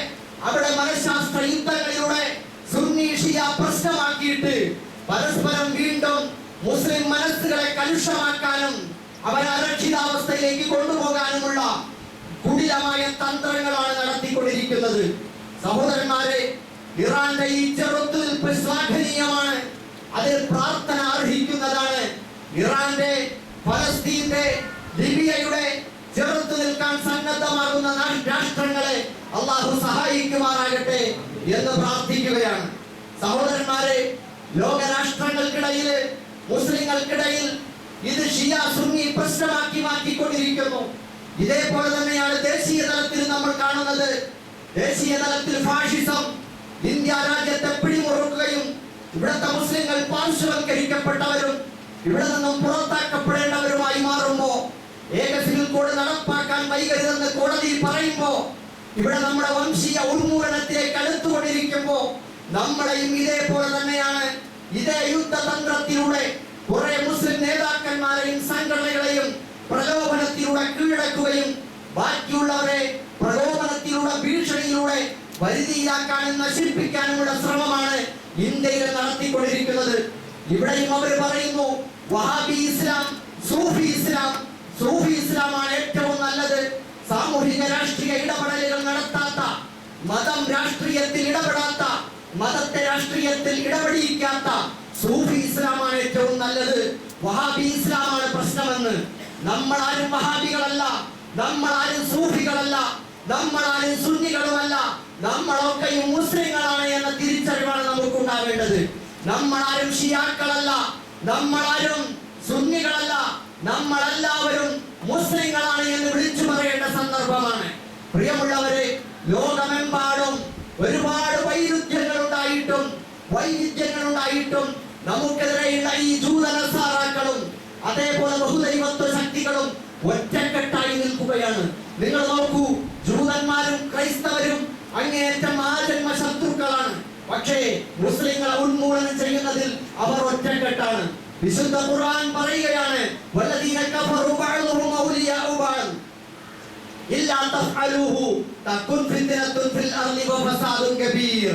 അവരുടെ മനഃശാസ്ത്ര യുദ്ധങ്ങളിലൂടെ സുന്നി ഷിയ പ്രശ്നമാക്കിയിട്ട് പരസ്പരം വീണ്ടും മുസ്ലിം മനസ്സുകളെ കലുഷമാക്കാനും അവരെ അരക്ഷിതാവസ്ഥയിലേക്ക് കൊണ്ടുപോകാനുമുള്ള കുടിലമായ തന്ത്രങ്ങളാണ് നടത്തിക്കൊണ്ടിരിക്കുന്നത്. സഹോദരന്മാരെ, ഇറാന്റെ ഈ ചെറുത്തുനിൽപ്പ് ശ്ലാഘനീയമാണ്, അതിൽ പ്രാർത്ഥന അർഹിക്കുന്നതാണ്. ഇറാന്റെ, ഫലസ്തീന്റെ, ലിബിയയുടെ ചെറുത്തു നിൽക്കാൻ സന്നദ്ധമാകുന്ന രാഷ്ട്രങ്ങളെ അള്ളാഹു സഹായിക്കുമാറാകട്ടെ എന്ന് പ്രാർത്ഥിക്കുകയാണ്. സഹോദരന്മാരെ, ലോകരാഷ്ട്രങ്ങൾക്കിടയിൽ മുസ്ലിങ്ങൾക്കിടയിൽ ഇത് ഷിയ സുന്നി പ്രശ്നമാക്കി മാറ്റിക്കൊണ്ടിരിക്കുന്നു. ഇതേപോലെ തന്നെയാണ് ദേശീയ തലത്തിൽ നമ്മൾ കാണുന്നത്. ദേശീയ തലത്തിൽ ഫാഷിസം ഇന്ത്യ രാജ്യത്തെ പിടിമുറുക്കുകയും ഇവിടുത്തെ മുസ്ലിങ്ങൾ പാർശ്വവൽക്കരിക്കപ്പെട്ടവരും ഇവിടെ നിന്നും പുറത്താക്കപ്പെടേണ്ടവരുമായി മാറുമ്പോ, ഏക സിവിൽ കോഡ് നടപ്പാക്കാൻ വൈകരുതെന്ന് കോടതി പറയുമ്പോ, ഇവിടെ നമ്മുടെ വംശീയ ഉന്മൂലനത്തിലേക്ക് അടുത്തുകൊണ്ടിരിക്കുമ്പോ നമ്മളെയും ഇതേപോലെ തന്നെയാണ് ഇതേ യുദ്ധതന്ത്രത്തിലൂടെ കുറെ മുസ്ലിം നേതാക്കന്മാരെയും സംഘടനകളെയും പ്രലോഭനത്തിലൂടെ കീഴടക്കുകയും ബാക്കിയുള്ളവരെ പ്രലോഭനത്തിലൂടെ ഭീഷണിയിലൂടെ വരുതിയിലാക്കാനും നശിപ്പിക്കാനുമുള്ള ശ്രമമാണ് ഇന്ത്യയിൽ നടത്തിക്കൊണ്ടിരിക്കുന്നത്. ഇവിടെയും അവർ പറയുന്നു വഹാബി ഇസ്ലാം, സൂഫി ഇസ്ലാം. സൂഫി ഇസ്ലാമാണ് ഏറ്റവും നല്ലത്. സാമൂഹിക രാഷ്ട്രീയ ഇടപെടലുകൾ നടത്താത്ത, മതം രാഷ്ട്രീയത്തിൽ ഇടപെടാത്ത, മതത്തെ രാഷ്ട്രീയത്തിൽ ഇടപെടിക്കാത്ത സൂഫി ഇസ്ലാമാണ് ഏറ്റവും നല്ലത്. വഹാബി ഇസ്ലാമാണ് പ്രശ്നമെന്ന്. നമ്മളാരും വഹാബികളല്ല, നമ്മളാരും സൂഫികളല്ല, നമ്മളാരും സുന്നികളുമല്ല, നമ്മളൊക്കെയും മുസ്ലിങ്ങളാണ് എന്ന തിരിച്ചറിവാണ് നമുക്ക് ഉണ്ടാവേണ്ടത്. നമ്മളാരും ഷിയാക്കളല്ല, നമ്മളാരും സുന്നികളല്ല, നമ്മളെല്ലാവരും മുസ്ലിങ്ങളാണ് എന്ന് വിളിച്ചു പറയേണ്ട സന്ദർഭമാണ്. പ്രിയമുള്ളവരെ, ലോകമെമ്പാടും ഒരുപാട് വൈവിധ്യങ്ങൾ ഉണ്ടായിട്ടും നമുക്കെതിരെയുള്ള ഈ ജൂതനസാറാക്കളും അതേപോലെ ബഹുദൈവത്വ ശക്തികളും ഒറ്റക്കെട്ടായി നിൽക്കുകയാണ്. നിങ്ങൾ നോക്കൂ, ജൂതന്മാരും ക്രൈസ്തവരും അങ്ങേയറ്റം ആജന്മ ശത്രുക്കളാണ്. പക്ഷേ മുസ്ലിങ്ങളെ ഉന്മൂലനം ചെയ്യുന്നതിൽ അവർ ഒറ്റക്കെട്ടാണ്. വിശുദ്ധ ഖുർആൻ പറയുകയാണ്, വല്ലദീന കഫറു ബഅ്ദുഹും ഔലിയാഉ ബഅദ് ഇല്ലാ തഫഅലൂഹു തകുൻ ഫിത്നത്തുൻ ഫിൽ അർളി വഫസാദുൻ കബീർ.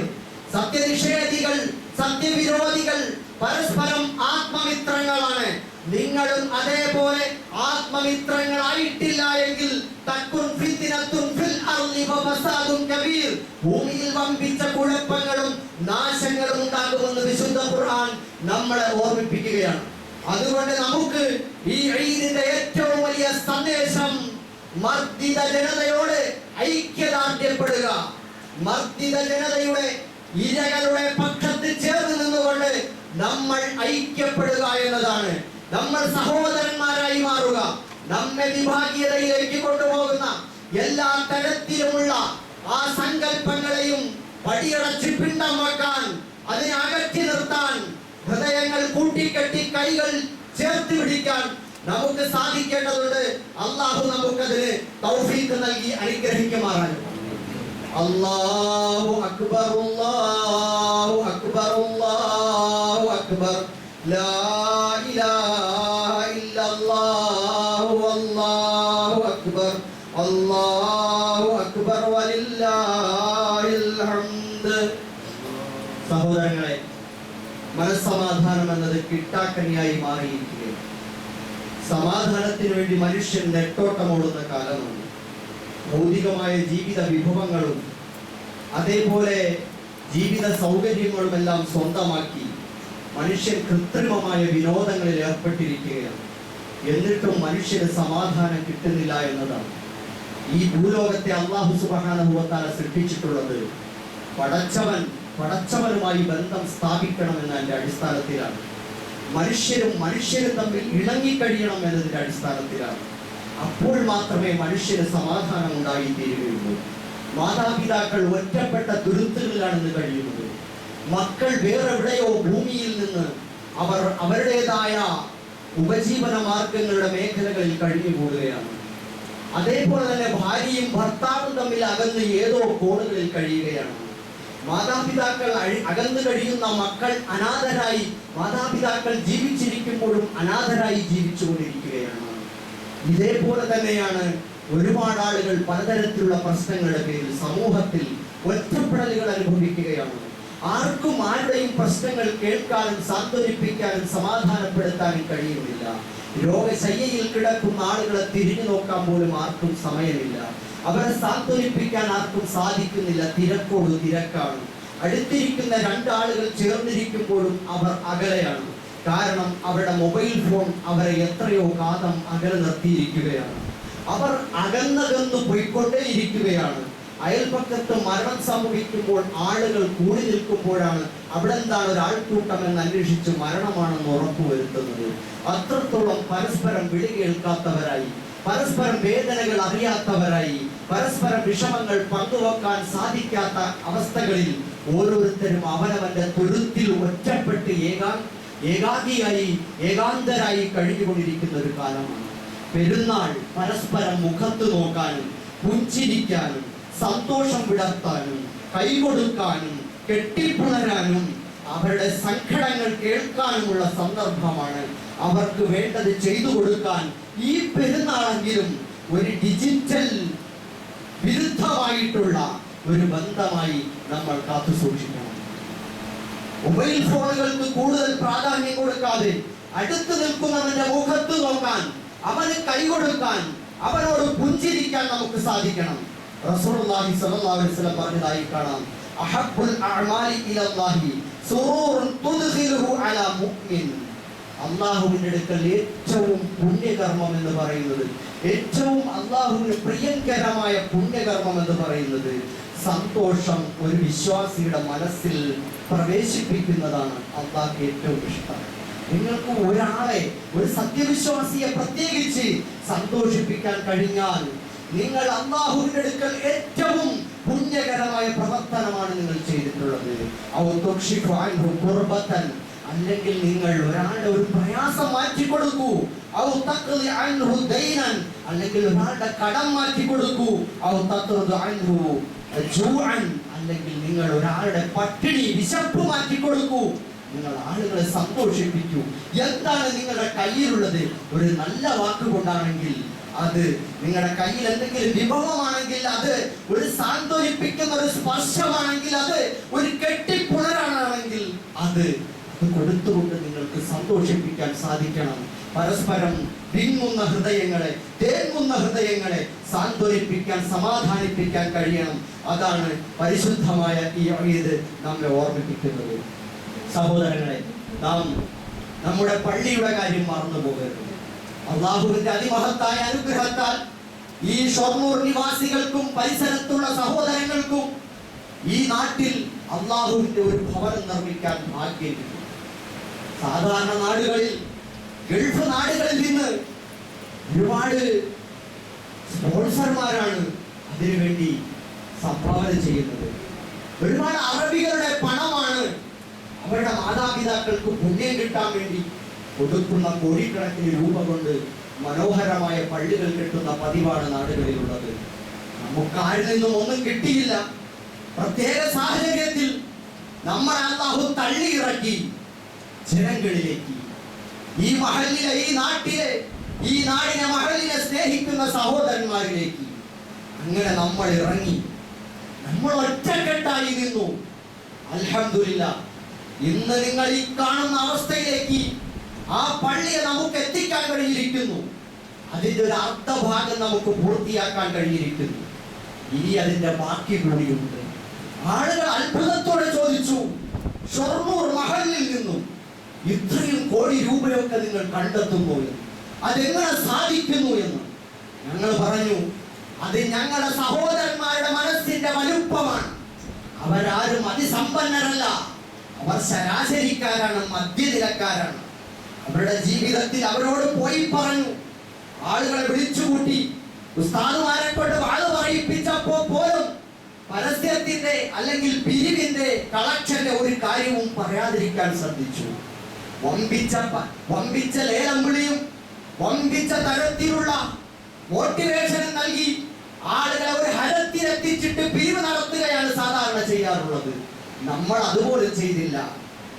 സത്യനിഷേധികൾ, സത്യവിരോധികൾ പരസ്പരം ആത്മമിത്രങ്ങളാണ്. നിങ്ങളും അതേപോലെ ആത്മമിത്രങ്ങളായിട്ടില്ല എങ്കിൽ തകുൻ ഫിത്നത്തുൻ ഫിൽ അർളി വഫസാദുൻ കബീർ, ഭൂമിയിൽ വമ്പിച്ച കുഴപ്പങ്ങളും നാശങ്ങളും ഉണ്ടാകുമെന്ന് വിശുദ്ധ ഖുർആൻ നമ്മളെ ഓർമ്മിപ്പിക്കുകയാണ്. അതുകൊണ്ട് നമുക്ക് ഈ ഈദിന്റെ ഏറ്റവും വലിയ സന്ദേശം മർദ്ദിത ജനതയോട് ഐക്യദാർഢ്യപ്പെടുക. മർദ്ദിത ജനതയുടെ ഇരകളുടെ പക്ഷത്ത് ചേർന്ന് നിന്നുകൊണ്ട് നമ്മൾ ഐക്യപ്പെടുക എന്നതാണ്. നമ്മൾ സഹോദരന്മാരായി മാറുക. നമ്മെ വിഭാഗീയതയിലേക്ക് കൊണ്ടുപോകുന്ന എല്ലാ തരത്തിലുമുള്ള ആ സങ്കല്പങ്ങളെയും പടിയടച്ച് പിണ്ടം വെക്കാൻ, അതിനെ അകറ്റി നിർത്താൻ, ഹൃദയങ്ങൾ കൂട്ടിക്കെട്ടി കൈകൾ ചേർത്ത് പിടിക്കാൻ നമുക്ക് സാധിക്കേണ്ടതുണ്ട്. അള്ളാഹു നമുക്കതിന് തൗഫീഖ് നൽകി അനുഗ്രഹിക്കുമാറാണ്. അല്ലാഹു അക്ബർ, അല്ലാഹു അക്ബർ, അല്ലാഹു അക്ബർ, ലാ ഇലാഹ ഇല്ലല്ലാഹു, അല്ലാഹു അക്ബർ, അല്ലാഹു അക്ബർ വലില്ലാഹിൽ ഹംദ്. സഹോദരങ്ങളെ, മനസ്സമാധാനം എന്നത് കിട്ടാക്കനിയായി മാറിയിരിക്കുകയാണ്. സമാധാനത്തിന് വേണ്ടി മനുഷ്യൻ നെട്ടോട്ടമോടുന്ന കാലമാണ്. ഭൗതികമായ ജീവിത വിഭവങ്ങളും അതേപോലെ ജീവിത സൗകര്യങ്ങളുമെല്ലാം സ്വന്തമാക്കി മനുഷ്യൻ കൃത്രിമമായ വിനോദങ്ങളിൽ ഏർപ്പെട്ടിരിക്കുകയാണ്. എന്നിട്ടും മനുഷ്യന് സമാധാനം കിട്ടുന്നില്ല എന്നതാണ്. ഈ ഭൂലോകത്തെ അല്ലാഹു സുബ്ഹാനഹു വ തആല സൃഷ്ടിച്ചിട്ടുള്ളത് പടച്ചവനുമായി ബന്ധം സ്ഥാപിക്കണമെന്നതിന്റെ അടിസ്ഥാനത്തിലാണ്. മനുഷ്യരും തമ്മിൽ ഇണങ്ങിക്കഴിയണം എന്നതിന്റെ അടിസ്ഥാനത്തിലാണ്. അപ്പോൾ മാത്രമേ മനുഷ്യന് സമാധാനം ഉണ്ടായിത്തീരുകയുള്ളൂ. മാതാപിതാക്കൾ ഒറ്റപ്പെട്ട തുരുത്തുകളിലാണെന്ന് കഴിയുന്നത്. മക്കൾ വേറെവിടെയോ ഭൂമിയിൽ നിന്ന് അവരുടേതായ ഉപജീവന മാർഗങ്ങളുടെ മേഖലകളിൽ കഴിഞ്ഞുകൂടുകയാണ്. അതേപോലെ തന്നെ ഭാര്യയും ഭർത്താവും തമ്മിൽ അകന്ന് ഏതോ കോണുകളിൽ കഴിയുകയാണ്. മാതാപിതാക്കൾ അകന്നു കഴിയുന്ന മക്കൾ അനാഥരായി, മാതാപിതാക്കൾ ജീവിച്ചിരിക്കുമ്പോഴും അനാഥരായി ജീവിച്ചുകൊണ്ടിരിക്കുകയാണ്. ഇതേപോലെ തന്നെയാണ് ഒരുപാട് ആളുകൾ പലതരത്തിലുള്ള പ്രശ്നങ്ങളുടെ പേരിൽ സമൂഹത്തിൽ ഒറ്റപ്പെടലുകൾ അനുഭവിക്കുകയാണ്. ആർക്കും ആരുടെയും പ്രശ്നങ്ങൾ കേൾക്കാനും സാന്ത്വനിപ്പിക്കാനും സമാധാനപ്പെടുത്താനും കഴിയുന്നില്ല. രോഗശയ്യയിൽ കിടക്കുന്ന ആളുകളെ തിരിഞ്ഞു നോക്കാൻ പോലും ആർക്കും സമയമില്ല. അവരെ സാന്ത്വനിപ്പിക്കാൻ ആർക്കും സാധിക്കുന്നില്ല. തിരക്കോട് തിരക്കാണ്. അടുത്തിരിക്കുന്ന രണ്ടാളുകൾ ചേർന്നിരിക്കുമ്പോഴും അവർ അകലെയാണ്. കാരണം അവരുടെ മൊബൈൽ ഫോൺ അവരെ എത്രയോ കാലം അകലെ നിർത്തിയിരിക്കുകയാണ്. അവർ അകന്നകന്നു പോയിക്കൊണ്ടേയിരിക്കുകയാണ്. അയൽപക്കത്ത് മരണം സംഭവിക്കുമ്പോൾ ആളുകൾ കൂടി നിൽക്കുമ്പോഴാണ് അവിടെ എന്താണ് ഒരാൾക്കൂട്ടം എന്ന് അന്വേഷിച്ച് മരണമാണെന്ന് ഉറപ്പുവരുത്തുന്നത്. അത്രത്തോളം പരസ്പരം വിളി കേൾക്കാത്തവരായി, പരസ്പരം വേദനകൾ അറിയാത്തവരായി, പരസ്പരം വിഷമങ്ങൾ പങ്കുവെക്കാൻ സാധിക്കാത്ത അവസ്ഥകളിൽ ഓരോരുത്തരും അവനവന്റെ തുരുത്തിൽ ഒറ്റപ്പെട്ട് ഏകാഗിയായി ഏകാന്തരായി കഴിഞ്ഞുകൊണ്ടിരിക്കുന്ന ഒരു കാലമാണ്. പെരുന്നാൾ പരസ്പരം മുഖത്ത് നോക്കാനും പുഞ്ചിരിക്കാനും സന്തോഷം വിടർത്താനും കൈകൊടുക്കാനും കെട്ടിപ്പുണരാനും അവരുടെ സങ്കടങ്ങൾ കേൾക്കാനുമുള്ള സന്ദർഭമാണ്. അവർക്ക് വേണ്ടത് ചെയ്തു കൊടുക്കാൻ ഈ പെരുന്നാളെങ്കിലും ഒരു ഡിജിറ്റൽ വിരുദ്ധമായിട്ടുള്ള ഒരു ബന്ധമായി നമ്മൾ കാത്തു സൂക്ഷിക്കണം. മൊബൈൽ ഫോണുകൾക്ക് കൂടുതൽ പ്രാധാന്യം കൊടുക്കാതെ അടുത്ത് നിൽക്കുന്നവന്റെ മുഖത്ത് നോക്കാൻ, അവന് കൈകൊടുക്കാൻ, അവനോട് പുഞ്ചിരിക്കാൻ നമുക്ക് സാധിക്കണം. റസൂലുള്ളാഹി സ്വല്ലല്ലാഹു അലൈഹി വസല്ലം പറഞ്ഞതായി കാണാം, അഹബ്ബുൽ അഅമാലി ഇലല്ലാഹി സുറൂറുൻ തുദ്ഖിലുഹു അലാ മുഅ്മിൻ. അല്ലാഹുവിന്റെ അടുക്കൽ ഏറ്റവും പുണ്യകർമ്മം എന്ന് പറയുന്നത്, ഏറ്റവും അല്ലാഹുവിന് പ്രിയങ്കരമായ പുണ്യകർമ്മം എന്ന് പറയുന്നത് സന്തോഷം ഒരു വിശ്വാസിയുടെ മനസ്സിൽ പ്രവേശിപ്പിക്കുന്നതാണ്. അല്ലാഹുവിന് ഏറ്റവും ഇഷ്ടം. നിങ്ങൾക്ക് ഒരാളെ, ഒരു സത്യവിശ്വാസിയെ പ്രത്യേകിച്ച് സന്തോഷിപ്പിക്കാൻ കഴിഞ്ഞാൽ നിങ്ങൾ അല്ലാഹുവിന്റെ അടുക്കൽ ഏറ്റവും പുണ്യകരമായ പ്രവർത്തനമാണ് നിങ്ങൾ ചെയ്തിട്ടുള്ളത്. അല്ലെങ്കിൽ നിങ്ങൾ ഒരാളുടെ ഒരു പ്രയാസം മാറ്റിക്കൊടുക്കൂ, അല്ലെങ്കിൽ ഒരാളുടെ കടം മാറ്റിക്കൊടുക്കൂ, അല്ലെങ്കിൽ നിങ്ങൾ ഒരാളുടെ പട്ടിണി വിശപ്പ് മാറ്റിക്കൊടുക്കൂ. നിങ്ങൾ ആളുകളെ സന്തോഷിപ്പിക്കൂ. എന്താണ് നിങ്ങളുടെ കയ്യിലുള്ളത്? ഒരു നല്ല വാക്കുകൊണ്ടാണെങ്കിൽ, അത് നിങ്ങളുടെ കയ്യിൽ എന്തെങ്കിലും വിഭവമാണെങ്കിൽ, അത് ഒരു സാന്ത്വനിപ്പിക്കുന്ന ഒരു സ്പർശമാണെങ്കിൽ, അത് ഒരു കെട്ടിപ്പുണരാണെങ്കിൽ, അത് കൊടുത്തുകൊണ്ട് നിങ്ങൾക്ക് സന്തോഷിപ്പിക്കാൻ സാധിക്കണം. പരസ്പരം വിങ്ങുന്ന ഹൃദയങ്ങളെ, തേങ്ങുന്ന ഹൃദയങ്ങളെ സാന്ത്വനിപ്പിക്കാൻ, സമാധാനിപ്പിക്കാൻ കഴിയണം. അതാണ് പരിശുദ്ധമായ ഈ ഈദ് നമ്മെ ഓർമ്മിപ്പിക്കുന്നത്. സഹോദരങ്ങളെ, നാം നമ്മുടെ പള്ളിയുടെ കാര്യം മറന്നു പോകരുത്. അള്ളാഹുവിന്റെ അതിമഹത്തായ അനുഗ്രഹത്താൽ ഈ ഷൊർണൂർ നിവാസികൾക്കും പരിസരത്തുള്ള സഹോദരങ്ങൾക്കും ഈ നാട്ടിൽ അള്ളാഹുവിന്റെ ഒരു ഭവനം നിർമ്മിക്കാൻ ഭാഗ്യം. സാധാരണ നാടുകളിൽ, ഗൾഫ് നാടുകളിൽ നിന്ന് ഒരുപാട് സ്പോൺസർമാരാണ് അതിനുവേണ്ടി സംഭാവന ചെയ്യുന്നത്. ഒരുപാട് അറബികളുടെ പണമാണ് അവരുടെ മാതാപിതാക്കൾക്ക് പുണ്യം കിട്ടാൻ വേണ്ടി കൊടുക്കുന്ന കോടിക്കണക്കിന് രൂപ കൊണ്ട് മനോഹരമായ പള്ളികൾ കെട്ടുന്ന പതിവാണ് നാടുകളിലുള്ളത്. നമുക്കാരിൽ നിന്നും ഒന്നും കിട്ടിയില്ല. പ്രത്യേക സാഹചര്യത്തിൽ നമ്മൾ അല്ലാഹു തള്ളിയിറക്കി ജനങ്ങളിലേക്ക്, ഈ മഹല്ലിലെ, ഈ നാട്ടിലെ, ഈ നാടിനെ, മഹല്ലിനെ സ്നേഹിക്കുന്ന സഹോദരന്മാരിലേക്ക് അങ്ങനെ നമ്മൾ ഇറങ്ങി, നമ്മൾ ഒറ്റക്കെട്ടായി നിന്നു. അൽഹംദുലില്ലാഹ്, ഇന്ന് നിങ്ങൾ ഈ കാണുന്ന അവസ്ഥയിലേക്ക് ആ പള്ളിയെ നമുക്ക് എത്തിക്കാൻ കഴിഞ്ഞിരിക്കുന്നു. അതിന്റെ ഒരു അർദ്ധഭാഗം നമുക്ക് പൂർത്തിയാക്കാൻ കഴിഞ്ഞിരിക്കുന്നു. ഇനി അതിന്റെ ബാക്കി കൂടിയുണ്ട്. ആളുകൾ അത്ഭുതത്തോടെ ചോദിച്ചു, ഷൊർണൂർ മഹല്ലിൽ നിന്നും ഇത്രയും കോടി രൂപയൊക്കെ നിങ്ങൾ കണ്ടെത്തുന്നു എന്ന്, അതെങ്ങനെ സാധിക്കുന്നു എന്ന്. ഞങ്ങൾ പറഞ്ഞു, അത് ഞങ്ങളുടെ സഹോദരന്മാരുടെ മനസ്സിന്റെ വലുപ്പമാണ്. അവരാരും അതിസമ്പന്നരല്ല, അവർ ശരാശരിക്കാരാണ്, മധ്യനിലക്കാരാണ്. അവരുടെ ജീവിതത്തിൽ അവരോട് പോയി പറഞ്ഞു, ആളുകളെ വിളിച്ചുകൂട്ടി ഉസ്താദുമാരെ കൊണ്ട് വാള് പറയിപ്പിച്ചപ്പോ പോലും പരസ്യത്തിന്റെ അല്ലെങ്കിൽ പിരിവിന്റെ കളക്ഷന്റെ ഒരു കാര്യവും പറയാതിരിക്കാൻ ശ്രദ്ധിച്ചു. വമ്പിച്ച ലേലം വിളിയും വമ്പിച്ച തരത്തിലുള്ള മോട്ടിവേഷനും നൽകി ആളുകളെ ഒരു ഹരത്തിലെത്തിച്ചിട്ട് പിരിവ് നടത്തുകയാണ് സാധാരണ ചെയ്യാറുള്ളത്. നമ്മൾ അതുപോലെ ചെയ്തില്ല.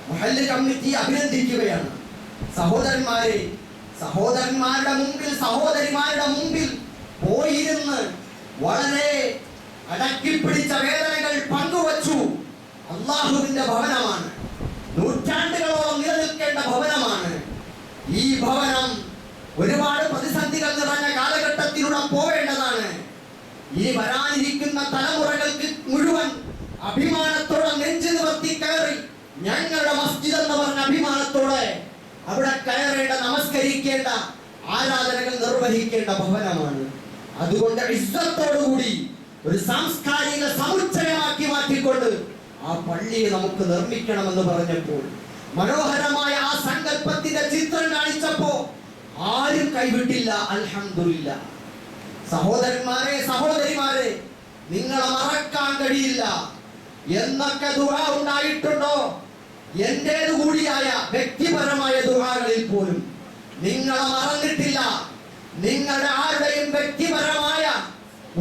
മഹല്ല് കമ്മിറ്റി അഭിനന്ദിക്കുകയാണ്. സഹോദരന്മാരെ, സഹോദരന്മാരുടെ മുമ്പിൽ, സഹോദരിമാരുടെ മുമ്പിൽ പോയിരുന്ന് വളരെ അടക്കിപ്പിടിച്ച വേദനകൾ പങ്കുവച്ചു. അല്ലാഹുവിന്റെ ഭവനമാണ്, നൂറ്റാണ്ടുകളോളം നിലനിൽക്കേണ്ട ഭവനമാണ്. ഈ ഭവനം ഒരുപാട് പ്രതിസന്ധികൾ നിറഞ്ഞ കാലഘട്ടത്തിലൂടെ പോവേണ്ടതാണ്. ഇനി വരാനിരിക്കുന്ന തലമുറകൾക്ക് മുഴുവൻ അഭിമാനത്തോടെ നെഞ്ചു നിവർത്തി കയറി ഞങ്ങളുടെ മസ്ജിദ് എന്ന് പറഞ്ഞ അഭിമാനത്തോടെ അവിടെ കയറേണ്ട, നമസ്കരിക്കേണ്ട, ആരാധനകൾ നിർവഹിക്കേണ്ട ഭവനമാണ്. അതുകൊണ്ട് ഇസ്സത്തോടുകൂടി ഒരു സാംസ്കാരിക സമുച്ചയമാക്കി മാറ്റിക്കൊണ്ട് ആ പള്ളിയെ നമുക്ക് നിർമ്മിക്കണമെന്ന് പറഞ്ഞപ്പോൾ, മനോഹരമായ ആ സങ്കല്പത്തിന്റെ ചിത്രം കാണിച്ചപ്പോ ആരും കൈവിട്ടില്ല. അൽഹംദുലില്ലാഹ്. സഹോദരന്മാരെ, സഹോദരിമാരെ, നിങ്ങളെ മറക്കാൻ കഴിയില്ല. എന്നൊക്കെ ദുആ ഉണ്ടായിട്ടുണ്ടോ? എന്റേത് കൂടിയായ വ്യക്തിപരമായ ദുആകളിൽ പോലും നിങ്ങളെ മറന്നിട്ടില്ല. നിങ്ങളുടെ ആരുടെയും വ്യക്തിപരമായ